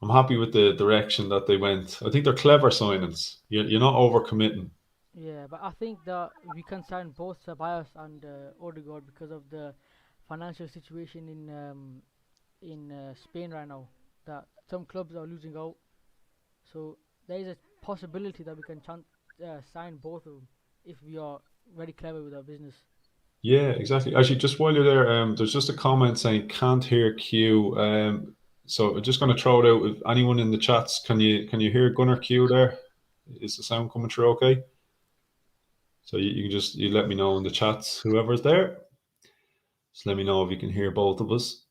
I'm happy with the direction that they went. I think they're clever signings. You're not overcommitting. Yeah, but I think that we can sign both Ceballos and Odegaard because of the financial situation in Spain right now. That some clubs are losing out, so there is a possibility that we can sign both of them if we are very clever with our business. Yeah, exactly. Actually, just while you're there, there's just a comment saying can't hear Q. So I'm just going to throw it out. If anyone in the chats, can you hear Gunnar Q there? Is the sound coming through okay? So you can just you let me know in the chats, whoever's there. Just let me know if you can hear both of us.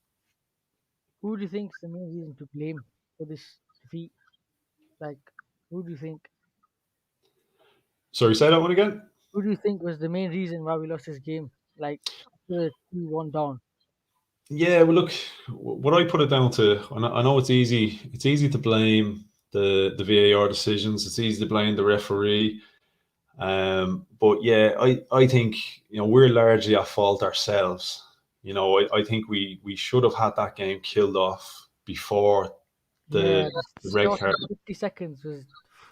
Who do you think is the main reason to blame for this defeat? Like, who do you think? Sorry, say that one again. Who do you think was the main reason why we lost this game? Like after 2-1 down. Yeah, well, look, what I put it down to, I know it's easy. It's easy to blame the VAR decisions. It's easy to blame the referee. But yeah, I think we're largely at fault ourselves. I think we should have had that game killed off before the, Yeah, the the red short card. 50 seconds was.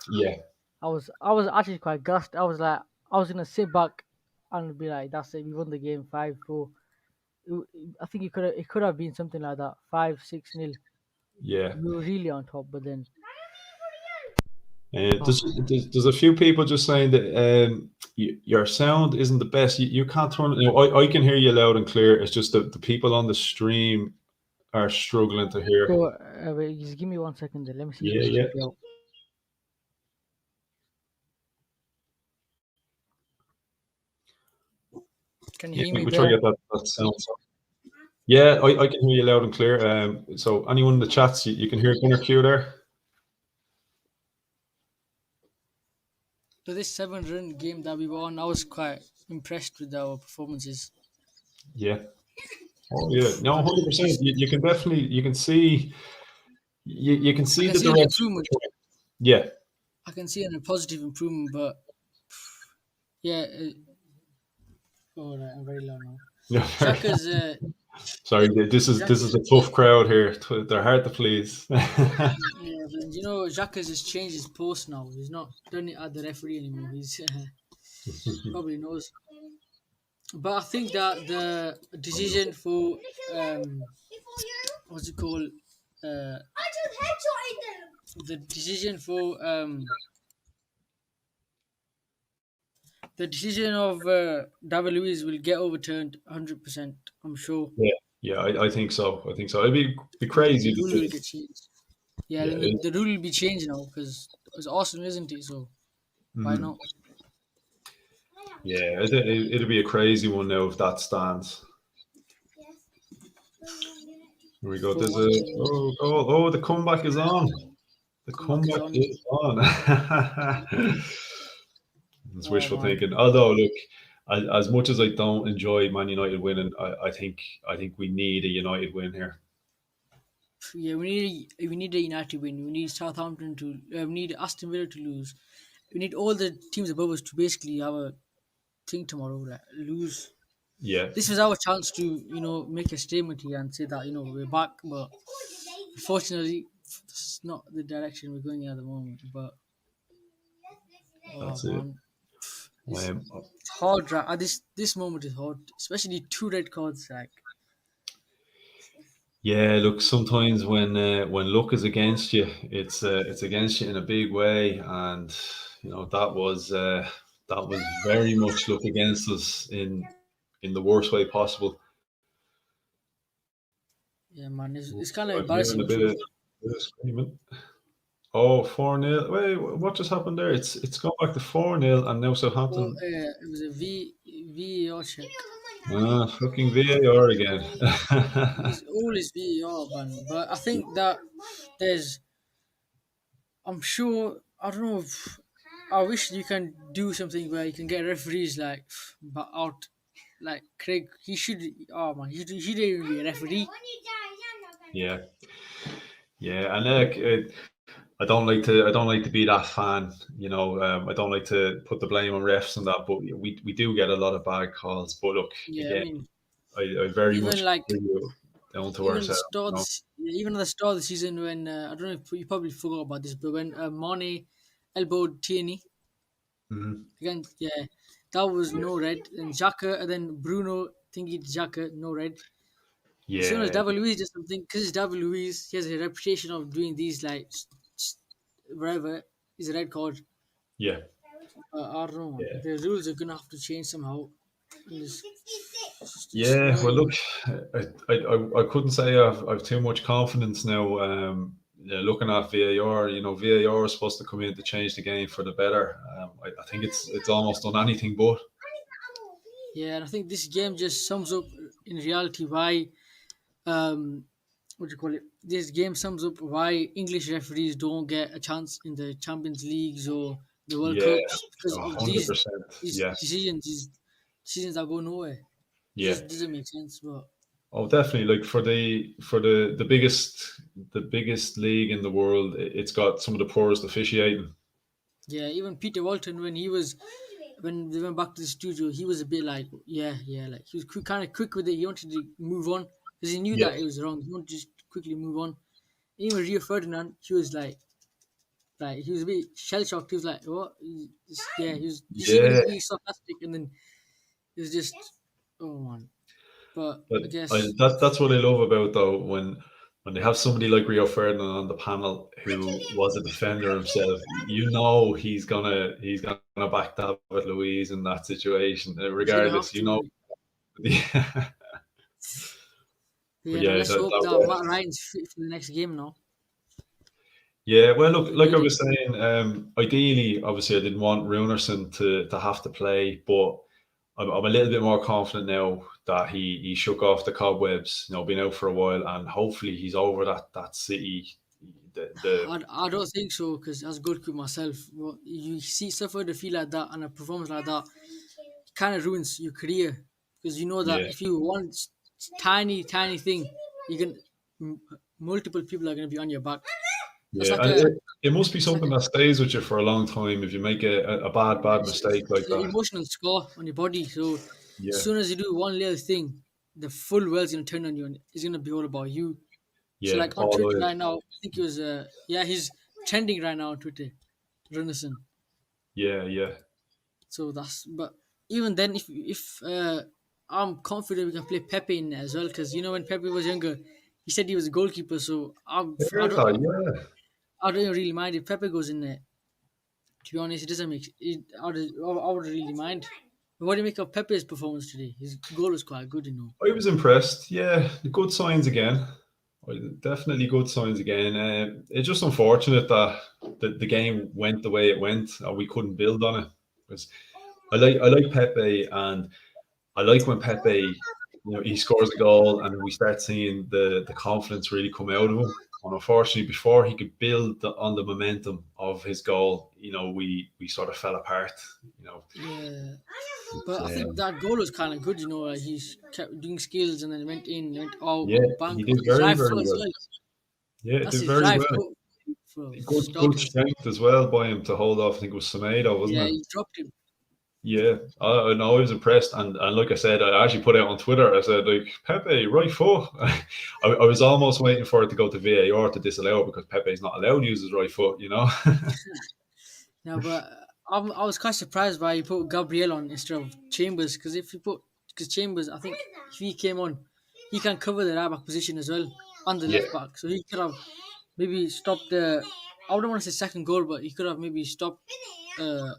Yeah, I was actually quite gassed. I was like, I was gonna sit back and be like, that's it, we won the game 5-4. I think it could have been something like that, 5-6 nil. yeah. We were really on top, but then There's, oh, there's there's a few people just saying that your sound isn't the best. You can't turn. I can hear you loud and clear. It's just that the people on the stream are struggling to hear. so wait, just give me 1 second there. Let me see if Yeah, this yeah. should be out. Can you Yeah, hear me we try to better? get that sound. Yeah, I can hear you loud and clear. So anyone in the chats, you can hear Gunnar Q there. So this 7-run game that we won, I was quite impressed with our performances. Yeah. Oh yeah. No, 100%. You can definitely you can I see can the see an direction. improvement. Yeah. I can see a positive improvement, but yeah. Oh, right, I'm very low now. Shaka's Sorry, this is a tough crowd here. They're hard to please. yeah, but Xhaka's has changed his post now. He's not done it at the referee anymore. He's probably knows. But I think that the decision for what's it called? Uh, the decision for the decision of David Luiz will get overturned 100%. I'm sure. Yeah, yeah, I think so. I think so. It'd be And then the crazy rule will because get changed. Yeah, yeah, then the rule will be changed now because it's Arsenal, isn't it? So why mhm. not? Yeah, it'd be a crazy one now if that stands. Here we go. For There's what? a the comeback is on. The Comeback is comeback on. is on. It's Oh wishful man. thinking. Although, look, as much as I don't enjoy Man United winning, I think we need a United win here. Yeah, we need a United win. We need Southampton to. We need Aston Villa to lose. We need all the teams above us to basically have a thing tomorrow. Like, lose. Yeah, This was our chance to make a statement here and say that we're back. But unfortunately, it's not the direction we're going in at the moment. But oh that's it. man, it's, Um, it's hard. Right? At this moment is hard, especially two red cards. Like Yeah, look, sometimes when luck is against you, it's against you in a big way, and that was that was very much look against us in the worst way possible. Yeah, man, it's kind of I'm hearing embarrassing too. bit of screaming. Oh, 4-0. Wait, what just happened there? It's gone back to 4-0, and now Oh, Southampton. it was a VAR check. Ah, fucking VAR again. It's always VAR, man. But I think that there's, I'm sure, I don't know. I wish you can do something where you can get referees like, but out, like Craig. He should. Oh man, he didn't even be a referee. Yeah, yeah, and I don't like to be that fan. I don't like to put the blame on refs and that, but we do get a lot of bad calls. But look, Yeah, I again, mean, I very even much like feel down to even the ourselves. start, You know? yeah, even at the start of the season when I don't know if you probably forgot about this, but when Mane elbowed Tierney Mhm. again, yeah, that was no red. And Xhaka and then Bruno thinking Xhaka no red. As soon as Yeah, David Luiz did something, because it's David Luiz, he has a reputation of doing these like whatever is a red card. yeah, I don't know, man. yeah. The rules are gonna have to change somehow. It's Yeah, well, annoying. look, I couldn't say I've too much confidence now. Yeah, looking at VAR, VAR is supposed to come in to change the game for the better. I think it's almost done anything but. Yeah, and I think this game just sums up in reality why what do you call it? This game sums up why English referees don't get a chance in the Champions Leagues or the World Yeah, Cups because of 100%. these Yeah, decisions that go nowhere. It yeah. just doesn't make sense. But Oh, definitely. Like for the biggest league in the world, it's got some of the poorest officiating. yeah, even Peter Walton when they went back to the studio, he was a bit like yeah, like he was kind of quick with it. He wanted to move on because he knew Yeah, that it was wrong. He wanted to just quickly move on. Even Rio Ferdinand, he was like he was a bit shell shocked. He was like, "What?" Yeah, he was. You see, when yeah. he's being sarcastic, and then it was just, oh man. But But I guess, that's what I love about though when they have somebody like Rio Ferdinand on the panel who was a defender himself. He's gonna back David Luiz in that situation, he's gonna regardless. have to. Yeah, but Yeah, now yeah, let's hope that Matt Ryan's fit for the next game now. yeah. Well, look, We like I need it. was saying, ideally, obviously, I didn't want Runerson to have to play, but I'm a little bit more confident now that he shook off the cobwebs, being out for a while, and hopefully he's over that city. The I don't think so because as good goalkeeper myself, well, you see suffer to feel like that and a performance like that kind of ruins your career because you know that Yeah, if you want tiny thing, you can m- multiple people are gonna be on your back. That's yeah, like and a it must be it's like something that stays with you for a long time if you make a yeah, bad mistake like it's an that. emotional score on your body. So as Yeah, soon as you do one little thing, the full world's gonna turn on you and it's gonna be all about you. So yeah, like on all Twitter the way. right now, I think it was yeah, he's trending right now on Twitter, Runnison. Yeah, yeah. So that's but even then, if I'm confident we can play Pepe in there as well because you know when Pepe was younger, he said he was a goalkeeper. So I heard that. Yeah, I don't really mind if Pepe goes in there. To be honest, it doesn't make it. I would really mind. But what do you make of Pepe's performance today? His goal was quite good, you know. I was impressed. Yeah, good signs again. Definitely good signs again. It's just unfortunate that the game went the way it went, and we couldn't build on it. Because I like Pepe, and I like when Pepe, he scores a goal, and we start seeing the confidence really come out of him. And unfortunately, before he could build on the momentum of his goal, we sort of fell apart. You know, Yeah, it's, but I think that goal was kind of good, you know. He's kept doing skills and then went in, went out, yeah, bang. he did His very right very foot as well. well. Yeah, That's did his very right well. foot for Good stopped him. strength as well by him to hold off. I think it was Semedo, Yeah, wasn't it? he dropped him. Yeah, I know I was impressed, and like I said, I actually put out on Twitter. I said like Pepe right foot. I was almost waiting for it to go to VAR to disallow it because Pepe's not allowed to use his right foot. No, but I was quite surprised why he put Gabriel on instead of Chambers because if he put because Chambers, I think if he came on, he can cover the right back position as well on the Yeah, left back, so he could have maybe stopped the. I wouldn't want to say second goal, but he could have maybe stopped uh,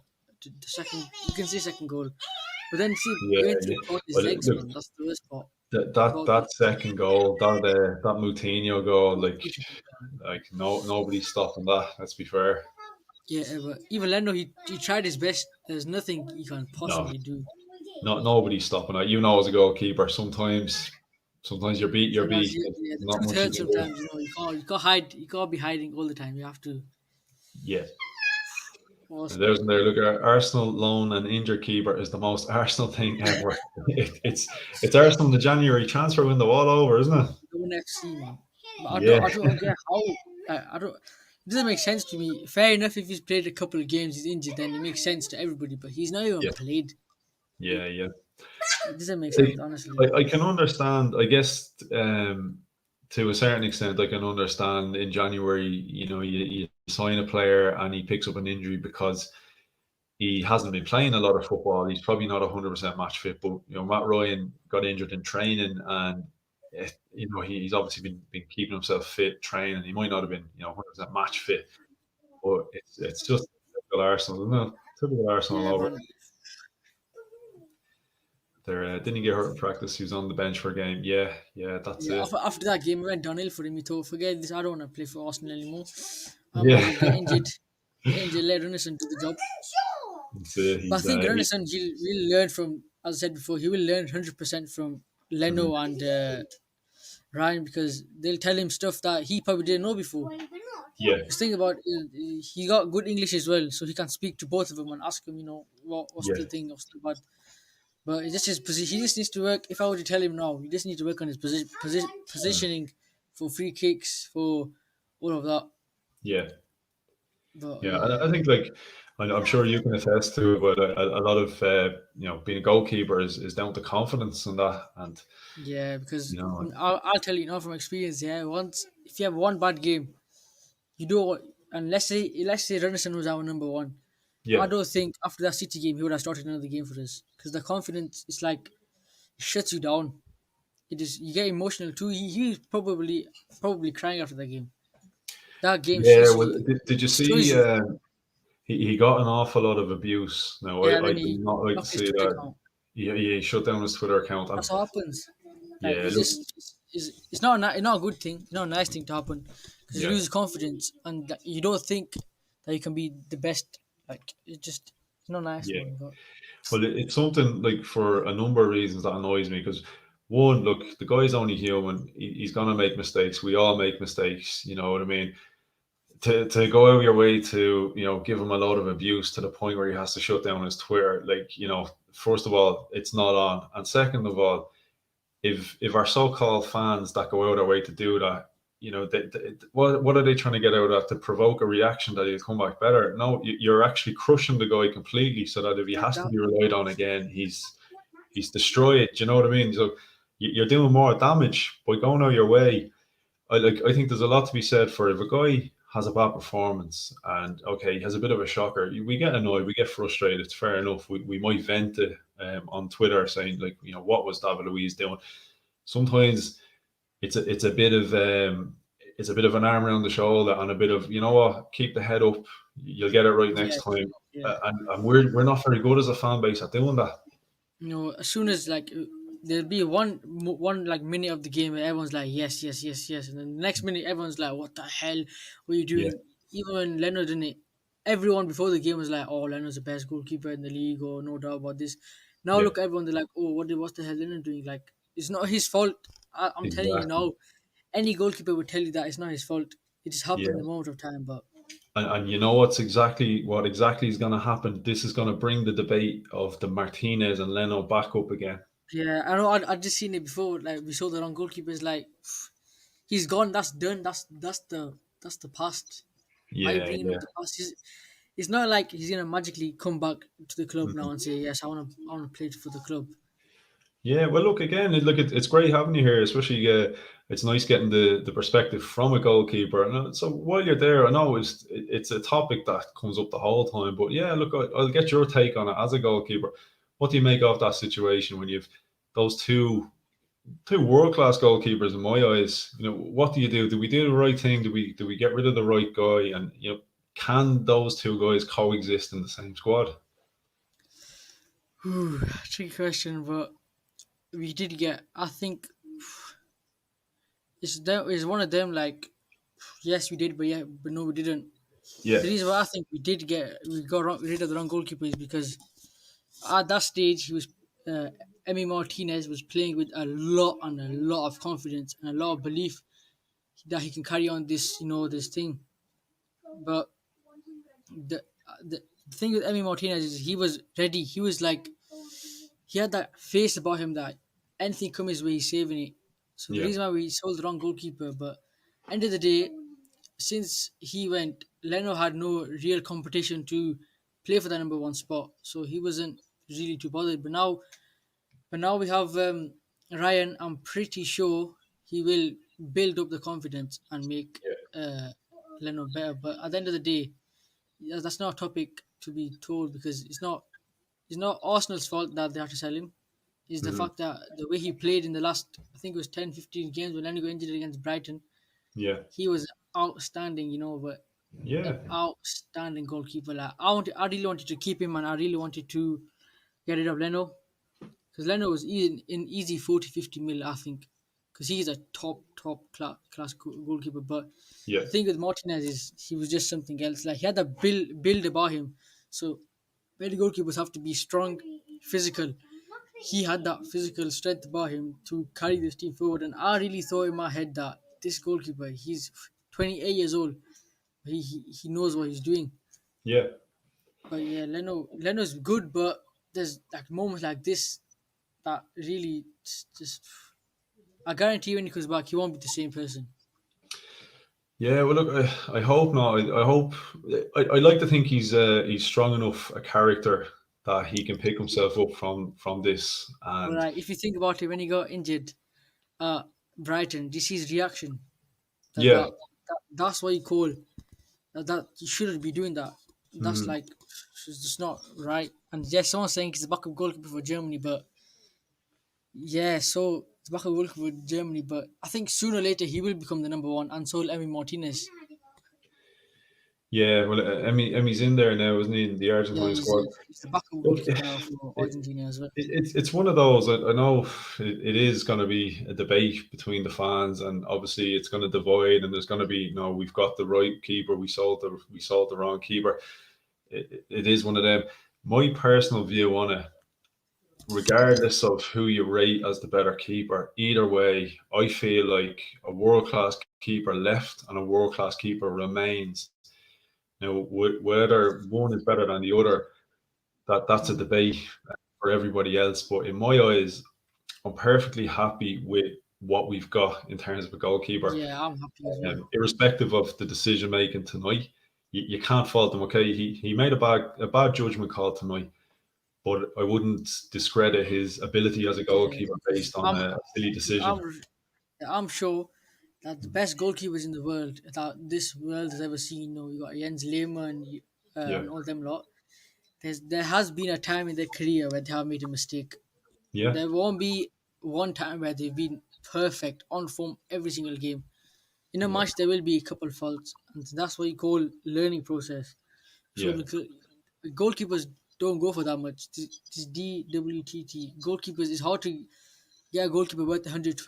the second, you can see second goal, but then see Yeah, it went through yeah. across his But legs, look, man. That's the worst part that about the. that second goal, that Moutinho goal, like nobody's stopping that. Let's be fair. Yeah, but even Leno, he tried his best. There's nothing he can No, possibly do. not nobody's stopping that. You know, as a goalkeeper, sometimes you're beat. You're Sometimes, beat. yeah, There's yeah, the not truth much you hurts. can do. Sometimes you can't hide. You can't be hiding all the time. You have to. Yeah. And Also, there's and there. Look, our Arsenal loan and injured keeper is the most Arsenal thing ever. It's Arsenal in the January transfer window all over, isn't it? don't FC, man. But Yeah, I don't get how. I don't. It doesn't make sense to me. Fair enough, if he's played a couple of games, he's injured, then it makes sense to everybody. But he's not even yeah, played. yeah. It doesn't make Like, sense, honestly. I can understand. I guess to a certain extent, I can understand. In January, you sign a player and he picks up an injury because he hasn't been playing a lot of football. He's probably not 100% match fit. But Matt Ryan got injured in training, and he's obviously been keeping himself fit, training. He might not have been 100% match fit, but it's just typical Arsenal, isn't it? Typical Arsenal Yeah, all over. man. There didn't he get hurt in practice? He was on the bench for a game. Yeah, yeah, that's Yeah, it. after that game, it went downhill for him. He thought, forget this. I don't want to play for Arsenal anymore. I might as Yeah, well get injured. Get injured. Let Runnison do the job. that's it. But I He's think Runnison will learn from, as I said before, he will learn 100% from mhm. Leno and Ryan, because they'll tell him stuff that he probably didn't know before. Yeah, Because think about he got good English as well, so he can speak to both of them and ask him, what's yeah, the thing, what's the bad. But it's just his position. He just needs to work. If I were to tell him now, he just needs to work on his mm, positioning for free kicks, for all of that. yeah, But yeah. And I yeah, think like I'm sure you can attest to it, but a lot of being a goalkeeper is down to confidence and that, and yeah, because you know, I'll tell you now from experience. Yeah, once if you have one bad game, you do, and let's say Renison was our number one. I yeah, don't think after that City game he would have started another game for us, because the confidence is like it shuts you down. It is, you get emotional too. He's probably crying after that game. That game yeah. Well, did you destroys see? you. He got an awful lot of abuse. Now, Yeah, and I then did he not like to knocked his see Twitter that. account. He shut down his Twitter account, and That's what happens. Like yeah, it's look, just it's not it's not a good thing. It's not a nice thing to happen, because you yeah, lose confidence and that you don't think that you can be the best. Like it's not nice, yeah. man. But Well, it's something like for a number of reasons that annoys me because one, look, the guy's only human. He's gonna make mistakes. We all make mistakes. You know what I mean? To go out of your way to give him a load of abuse to the point where he has to shut down his Twitter, like first of all, it's not on, and second of all, if our so-called fans that go out their way to do that, what are they trying to get out of that? To provoke a reaction that he'll come back better? No, you're actually crushing the guy completely, so that if he like has to that, be relied on again, he's destroyed. Do you know what I mean? So you're doing more damage by going out your way. I think there's a lot to be said for if a guy has a bad performance and okay, he has a bit of a shocker. We get annoyed, we get frustrated. It's fair enough. We might vent it on Twitter saying like, what was David Luiz doing? Sometimes it's a bit of an arm around the shoulder and a bit of what, keep the head up. You'll get it right yeah, next time. yeah. And we're not very good as a fan base at doing that. As soon as like there'll be one like minute of the game where everyone's like yes, yes, yes, yes, and then the next minute everyone's like, what the hell were you Yeah, doing? Even when Leonard didn't it, everyone before the game was like, oh, Leonard's the best goalkeeper in the league, or no doubt about this. Now yeah, look, everyone, they're like, oh, what's the hell Leonard doing? Like, it's not his fault. I'm telling you exactly. now, any goalkeeper would tell you that it's not his fault. It just happened in Yeah. the moment of time. But And you know what exactly is going to happen? This is going to bring the debate of the Martinez and Leno back up again. yeah, I know. I just seen it before. Like we saw the wrong goalkeepers. Like he's gone. That's done. That's the past. Why are you Yeah, bringing yeah. up the past? It's not like he's gonna magically come back to the club now Mhm. and say, "Yes, I wanna play for the club." Yeah, well, look again. It's great having you here, especially. It's nice getting the perspective from a goalkeeper. And so while you're there, I know it's a topic that comes up the whole time. But yeah, look, I'll get your take on it as a goalkeeper. What do you make of that situation when you've those two world class goalkeepers in my eyes? What do you do? Do we do the right thing? Do we get rid of the right guy? And can those two guys coexist in the same squad? Ooh, tricky question, but we did get. I think it's one of them. Like, yes, we did, but yeah, but no, we didn't. Yeah, The reason why I think we got rid of the wrong goalkeeper is because at that stage he was uh, Emi Martinez was playing with a lot of confidence and a lot of belief that he can carry on this this thing. But the thing with Emi Martinez is he was ready. He was like he had that face about him that anything come his way, he's saving it. So the yeah, reason why we sold the wrong goalkeeper, but end of the day, since he went, Leno had no real competition to play for the number one spot, so he wasn't really too bothered. But now we have Ryan. I'm pretty sure he will build up the confidence and make yeah. uh, Leno better. But at the end of the day, that's not a topic to be told because it's not Arsenal's fault that they have to sell him. Is the Hmm. fact that the way he played in the last, I think it was 10, 15 games when Lenny got injured against Brighton, Yeah, he was outstanding, but an yeah, outstanding goalkeeper. Like, I really wanted to keep him and I really wanted to get rid of Leno because Leno was in easy 40, 50 mil, I think, because he's a top class goalkeeper. But yeah, the thing with Martinez is he was just something else. Like he had a build about him. So many goalkeepers have to be strong, physical. He had that physical strength about him to carry this team forward. And I really thought in my head that this goalkeeper, he's 28 years old. He knows what he's doing. yeah. But yeah, Leno's good, but there's like moments like this that really just I guarantee when he comes back, he won't be the same person. Yeah, well, look, I hope not. I hope I like to think he's strong enough a character that he can pick himself up from this. But And like, if you think about it, when he got injured, Brighton, this is reaction. That, yeah, that, that's what you call that you shouldn't be doing that. That's mhm. like it's just not right. And yes, someone's saying he's the backup goalkeeper for Germany, but yeah, so it's backup goalkeeper for Germany. But I think sooner or later he will become the number one, and so will Emi Martinez. Yeah. Well, Emmy's in there now, isn't he? In the Yeah, Argentine squad. he's the backup Look, goalkeeper now for Argentina as well. it's one of those. I know it is going to be a debate between the fans, and obviously it's going to divide. And there's going to be, no, we've got the right keeper, we sold the wrong keeper. It is one of them. My personal view on it, regardless of who you rate as the better keeper, either way, I feel like a world class keeper left and a world class keeper remains. Now, whether one is better than the other, that's a Mm. debate for everybody else. But in my eyes, I'm perfectly happy with what we've got in terms of a goalkeeper, Yeah, I'm happy as well. irrespective of the decision making tonight. You can't fault him. Okay, he made a bad judgment call tonight, but I wouldn't discredit his ability as a Yeah, goalkeeper because based on a silly decision. I'm sure that the best goalkeepers in the world that this world has ever seen. You got Jens Lehmann Yeah, and all them lot. There has been a time in their career where they have made a mistake. yeah, There won't be one time where they've been perfect on form every single game. In a yeah, match, there will be a couple faults, and that's what you call learning process. So yeah, the goalkeepers don't go for that much. This DWTT goalkeepers is hard to get a goalkeeper worth 100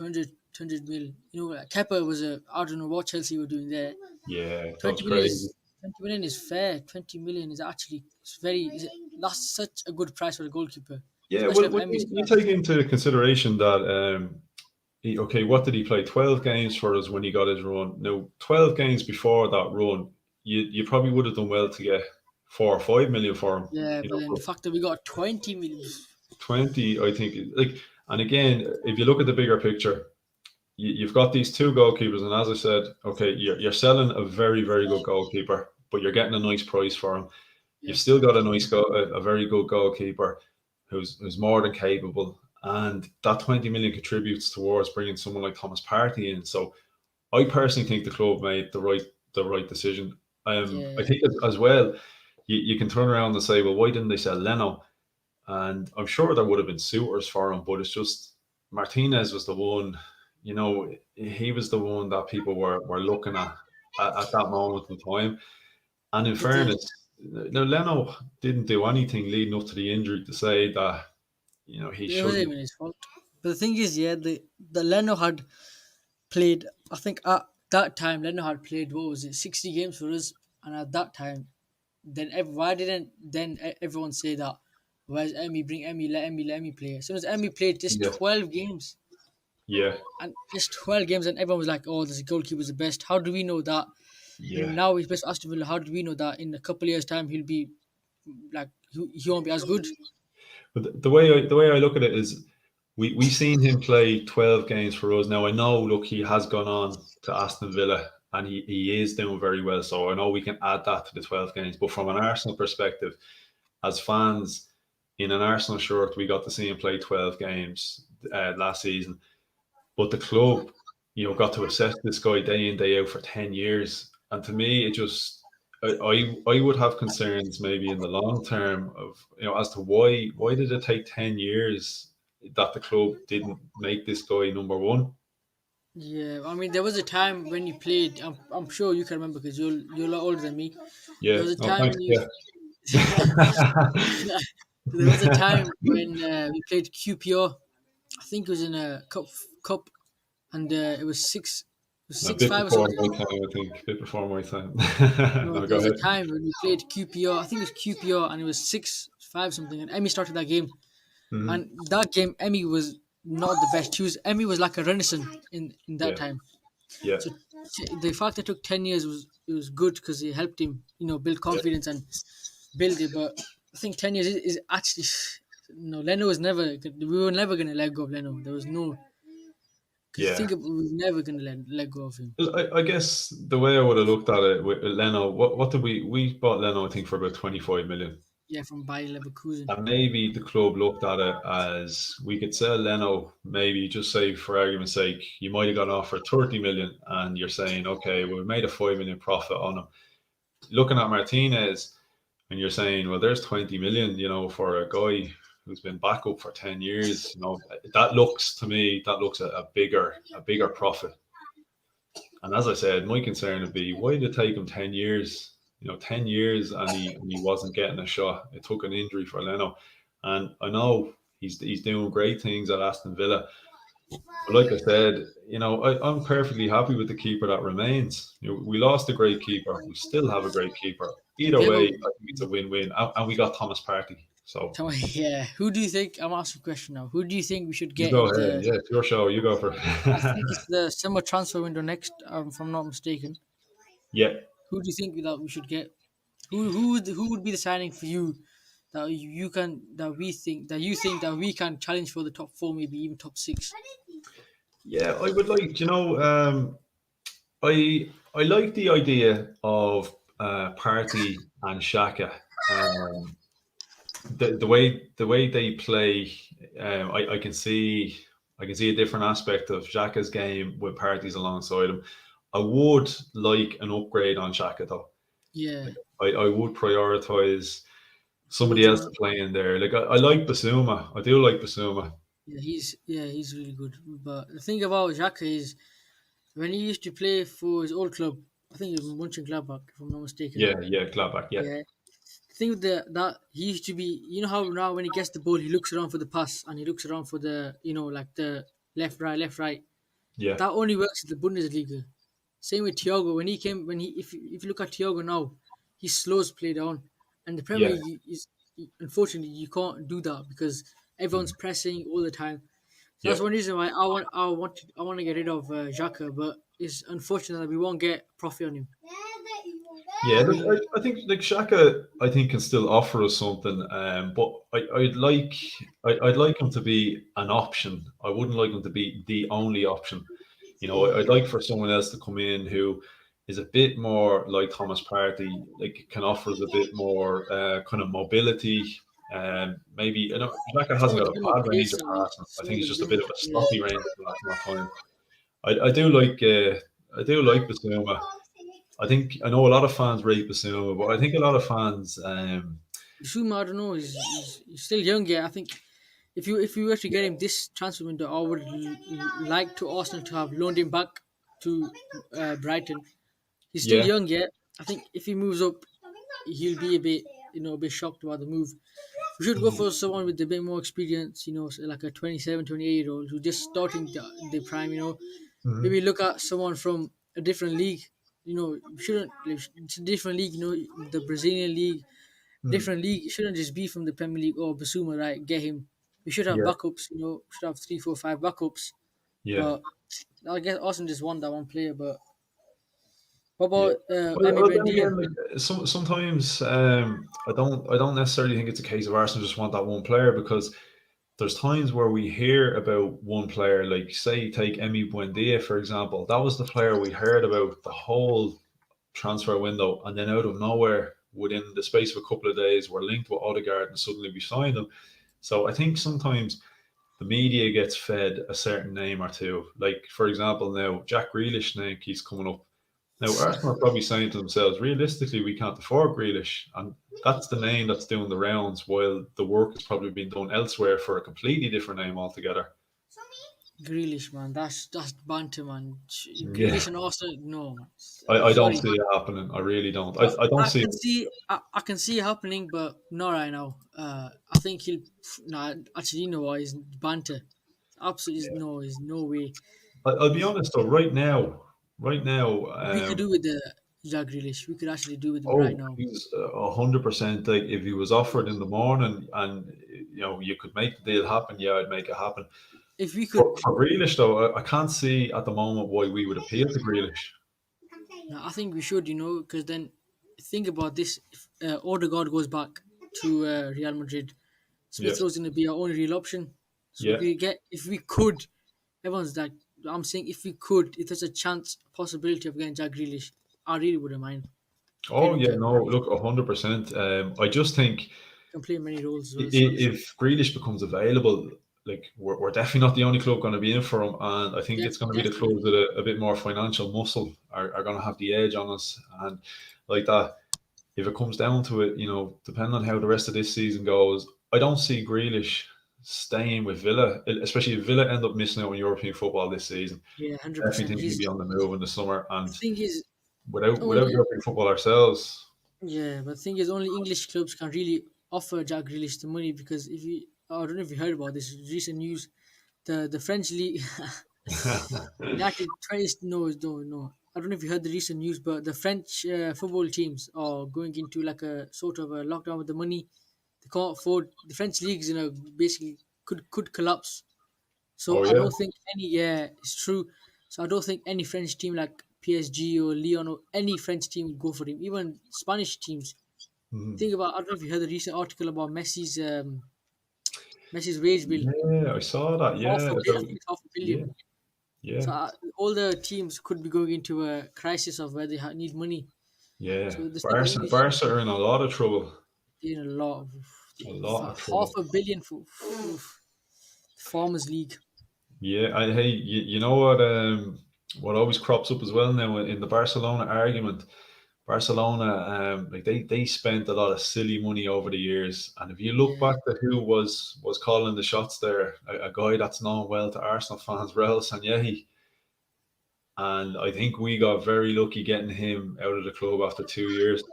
mil. Like Kepa was I don't know what Chelsea were doing there. yeah. That was 20 million crazy. is 20 million is fair. 20 million is actually that's such a good price for a goalkeeper, Yeah, especially well, of when Emmy's you class. take into consideration that, okay, what did he play? 12 games for us when he got his run. Now, 12 games before that run, you probably would have done well to get 4 or 5 million for him. Yeah, You but know, then but the fact that we got 20 million, 20, I think, like, and again, if you look at the bigger picture, you've got these two goalkeepers, and as I said, okay, you're selling a very, very good goalkeeper, but you're getting a nice price for him. You've yeah, still got a very good goalkeeper who's more than capable, and that 20 million contributes towards bringing someone like Thomas Partey in. So I personally think the club made the right decision. I yeah, think as well, you can turn around and say, well, why didn't they sell Leno? And I'm sure there would have been suitors for him, but it's just Martinez was the one. He was the one that people were looking at that moment in time. And in but the fairness. now Leno didn't do anything leading up to the injury to say that he It wasn't shouldn't. even his fault. But the thing is, yeah, the Leno had played. I think at that time, Leno had played, what was it, 60 games for us, and at that time, then why didn't then everyone say that? Where's Emmy? Bring Emmy. Let Emmy play. As soon as Emmy played just Yeah, 12 games, yeah, and just 12 games, and everyone was like, "Oh, this goalkeeper's the best." How do we know that? yeah. When now he's best for Aston Villa, how do we know that in a couple of years' time he'll be like he won't be as good? But the way I look at it is, we seen him play 12 games for us. Now I know, look, he has gone on to Aston Villa and he is doing very well. So I know we can add that to the 12 games. But from an Arsenal perspective, as fans in an Arsenal shirt, we got to see him play 12 games last season. But the club, got to assess this guy day in, day out for 10 years. And to me, it just, I would have concerns maybe in the long term of, as to why did it take 10 years that the club didn't make this guy number one? Yeah, I mean there was a time when he played. I'm sure you can remember because you're a lot older than me. There Yeah. was a No, time thanks. when he Yeah. was. There was a time when we played QPR. I think it was in a cup, and it was six. It was A six bit five or before something. my time, I think. A bit before my time. No, No, there go was a ahead. time when we played QPR. I think it was QPR, and it was 6-5 something. And Emmy started that game, Hmm. and that game Emmy was not the best. Emmy was like a renaissance in that Yeah. time. Yeah. So the fact that it took 10 years was good because it helped him, build Yeah. confidence and build it. But I think 10 years is actually no. Leno was never. We were never gonna let go of Leno. There was no, because Yeah. we were never gonna let go of him. Well, I guess the way I would have looked at it with Leno, what did we bought Leno, I think, for about 25 million. Yeah, from Bayer Leverkusen. And maybe the club looked at it as, we could sell Leno, maybe just say for argument's sake, you might have got an offer 30 million and you're saying, okay, well, we made a 5 million profit on him. Looking at Martinez and you're saying, well, there's 20 million, for a guy who's been back up for 10 years, that looks to me, that looks at a bigger profit. And as I said, my concern would be, why did it take him 10 years? 10 years and he wasn't getting a shot. It took an injury for Leno. And I know he's doing great things at Aston Villa. But like I said, I'm perfectly happy with the keeper that remains. We lost a great keeper. We still have a great keeper. Either Okay, way, but I think it's a win-win. And we got Thomas Partey. So tell me, yeah, who do you think? I'm asking a question now. Who do you think we should you get go in ahead. the? Yeah, it's your show. You go for I think it. it's the summer transfer window next, if I'm not mistaken. Yeah. Who do you think that we should get? Who would be the signing for you that you can that you think that we can challenge for the top four, maybe even top six? Yeah, I would like, I like the idea of Party and Shaka. Um, the way they play, I can see a different aspect of Shaka's game with parties alongside him. I would like an upgrade on Shaka though. Yeah, Like, I would prioritize would somebody you else want? to play in there. Like I like Basuma. I do like Basuma. He's really good. But the thing about Xhaka is when he used to play for his old club, I think it was Mönchengladbach, if I'm not mistaken. Yeah, yeah, Gladbach. Yeah, Yeah, the thing with that he used to be, how now when he gets the ball, he looks around for the pass and he looks around for the, like the left right. yeah, That only works in the Bundesliga. Same with Thiago. When he if you look at Thiago now, he slows play down. And the Premier yeah. League is unfortunately you can't do that because everyone's pressing all the time. So Yeah. that's one reason why I want to get rid of Xhaka, but it's unfortunate that we won't get profit on him. Yeah, I look, mean, I think like Shaka, I think can still offer us something. But I'd like him to be an option. I wouldn't like him to be the only option. yeah, I'd like for someone else to come in who is a bit more like Thomas Partey, like can offer us a bit more kind of mobility. Maybe Xhaka hasn't got a a bit more bad range pace of and passing. I think he's slower. just a bit of a Yeah, sloppy range at times. I do like Basuma. I know a lot of fans rate Basuma, but I think a lot of fans, Zuma, I don't know. He's still young. Yeah, I think if you were to get him this transfer window, I would like to Arsenal to have loaned him back to Brighton. He's still yeah, young. Yeah, I think if he moves up, he'll be a bit, a bit shocked about the move. We should go for someone with a bit more experience, so like a 27, 28-year-old who's just starting the prime. Mhm. Maybe look at someone from a different league. You shouldn't. It's a different league. The Brazilian league, Mm. different league. It shouldn't just be from the Premier League or Basuma, right? Get him. We should have Yeah, backups. Should have three, four, five backups. yeah. But I guess Austin just won that one player. But what Yeah. about Emi Well, then Buendia? again, like, sometimes I don't necessarily think it's a case of Arsenal just want that one player, because there's times where we hear about one player, like say take Emi Buendia for example. That was the player we heard about the whole transfer window, and then out of nowhere, within the space of a couple of days, we're linked with Odegaard, and suddenly we signed him. So I think sometimes the media gets fed a certain name or two. Like for example, now Jack Grealish name keeps coming up. Now, Arsenal are probably saying to themselves, realistically, we can't afford Grealish. And that's the name that's doing the rounds, while the work is probably being done elsewhere for a completely different name altogether. Grealish, man, that's banter, man. Yeah, Grealish and Arsenal, no, man. I don't Sorry, see it happening. I really don't. but I don't I see can it. see, I can see it happening, but not right now. I think he'll. Nah, actually, what? He's banter. Absolutely, is no way. I'll be honest though, right now, We could do with the Jack Grealish. We could actually do with him right oh, now. he's 100%. Like if he was offered in the morning and you could make the deal happen, yeah, I'd make it happen. If we could, For Grealish though, I can't see at the moment why we would appeal to Grealish. nah, I think we should, because then think about this. If Odegaard goes back to Real Madrid, Yeah, Smith Rowe's going to be our only real option. So yeah. if we could, everyone's like, I'm saying if we could, if there's a chance, possibility of getting Jack Grealish, I really wouldn't mind Oh getting him yeah, to no, look, 100%. I just think can play many roles as well. Sorry. if Grealish becomes available, like we're definitely not the only club going to be in for him, and I think it's going to be the clubs Definitely. with a bit more financial muscle are going to have the edge on us, and like that. If it comes down to it, depending on how the rest of this season goes, I don't see Grealish staying with Villa, especially if Villa end up missing out on European football this season. Yeah, Definitely 100%. think he'd He's be on the move in the summer, the and thing is without only European football ourselves. yeah, but the thing is only English clubs can really offer Jack Grealish the money because if you I don't know if you heard about this recent news, the French league United tries no. I don't know if you heard the recent news, but the French football teams are going into like a sort of a lockdown with the money. They can't afford the French leagues. Basically could collapse. So Oh I yeah. don't think any. Yeah, it's true. So I don't think any French team like PSG or Lyon or any French team would go for him. Even Spanish teams. Mhm. Think about. I don't know if you heard the recent article about Messi's wage bill. Yeah, I saw that. Half Yeah, a billion. I think it's half a yeah, billion. yeah, So all the teams could be going into a crisis of where they need money. yeah. So the thing is, Barca, English Barca are in a lot of trouble. in a lot of A lot of half trouble. a billion for the Farmers League. Yeah, hey, you know what always crops up as well now in the Barcelona argument. Barcelona, like they spent a lot of silly money over the years, and if you look Yeah, back to who was calling the shots there, a guy that's known well to Arsenal fans, Raul Sanyehi, and I think we got very lucky getting him out of the club after 2 years,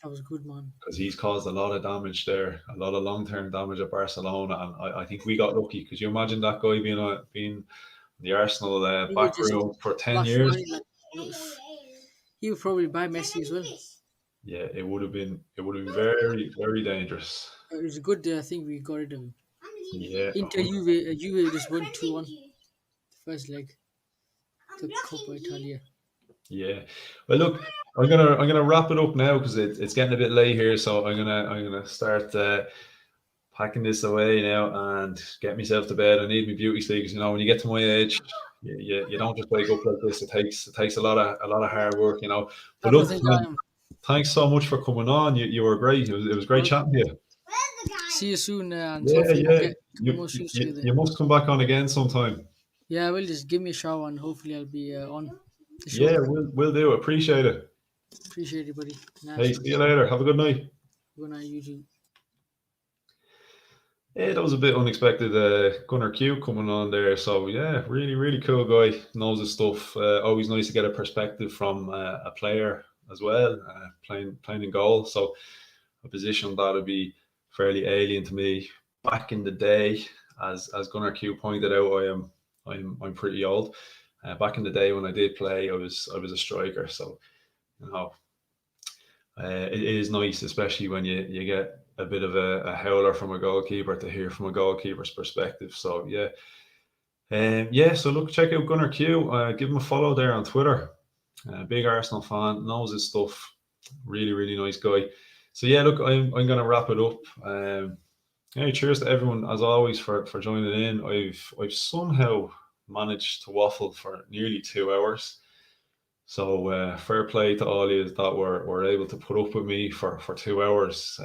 that was good, man. because he's caused a lot of damage there, a lot of long term damage at Barcelona, and I think we got lucky. Because you imagine that guy being the Arsenal He would back just room for 10 years. flash money like he would probably buy Messi as well. Yeah, it would have been very very dangerous. It was a good. I think we got rid of him. Yeah, Inter Juve just won 2-1 the first leg, the Coppa Italia. yeah. Well, look, I'm gonna wrap it up now because it's getting a bit late here. So I'm gonna start packing this away now and get myself to bed. I need my beauty sleep because when you get to my age, you don't just wake up like this. It takes a lot of hard work. I But don't look, think I man, am. thanks so much for coming on. You were great. It was great Well, chatting to you. see you soon, and Yeah, hopefully we'll yeah. get a couple You, more streams you together. you must come back on again sometime. Yeah, I will just give me a shower, and hopefully I'll be on the show. Yeah, we'll do. Appreciate it. Appreciate it, buddy. Hey, Nice see one. you later. Have a good night. Good night, you too. Yeah, that was a bit unexpected. Gunnar Q coming on there. So yeah, really, really cool guy. Knows his stuff. Always nice to get a perspective from a player as well, playing in goal. So a position that would be fairly alien to me. Back in the day, as Gunnar Q pointed out, I'm pretty old. Back in the day when I did play, I was a striker. So you know, it is nice, especially when you get a bit of a howler from a goalkeeper, to hear from a goalkeeper's perspective. So yeah. Yeah, so look, check out Gunnar Q. Give him a follow there on Twitter. Big Arsenal fan, knows his stuff. Really, really nice guy. So yeah, look, I'm gonna wrap it up. Yeah, cheers to everyone as always for joining in. I've somehow managed to waffle for nearly 2 hours. So fair play to all you that were able to put up with me for 2 hours.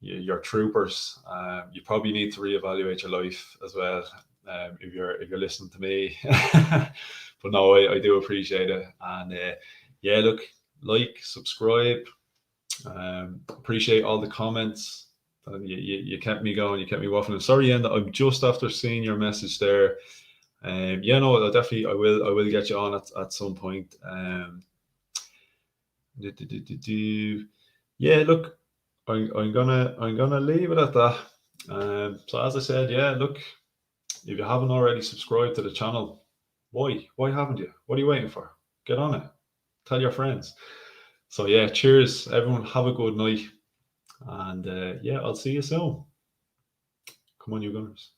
You're troopers. You probably need to reevaluate your life as well, if you're listening to me. But no, I do appreciate it. And yeah, look, like, subscribe. Appreciate all the comments. You kept me going. You kept me waffling. Sorry, Ian, that I'm just after seeing your message there. Yeah, no, I will get you on at some point. Yeah, look, I'm gonna leave it at that. So as I said, yeah, look, if you haven't already subscribed to the channel, why haven't you? What are you waiting for? Get on it. Tell your friends. So yeah, cheers, everyone. Have a good night, and yeah, I'll see you soon. Come on, you Gunners.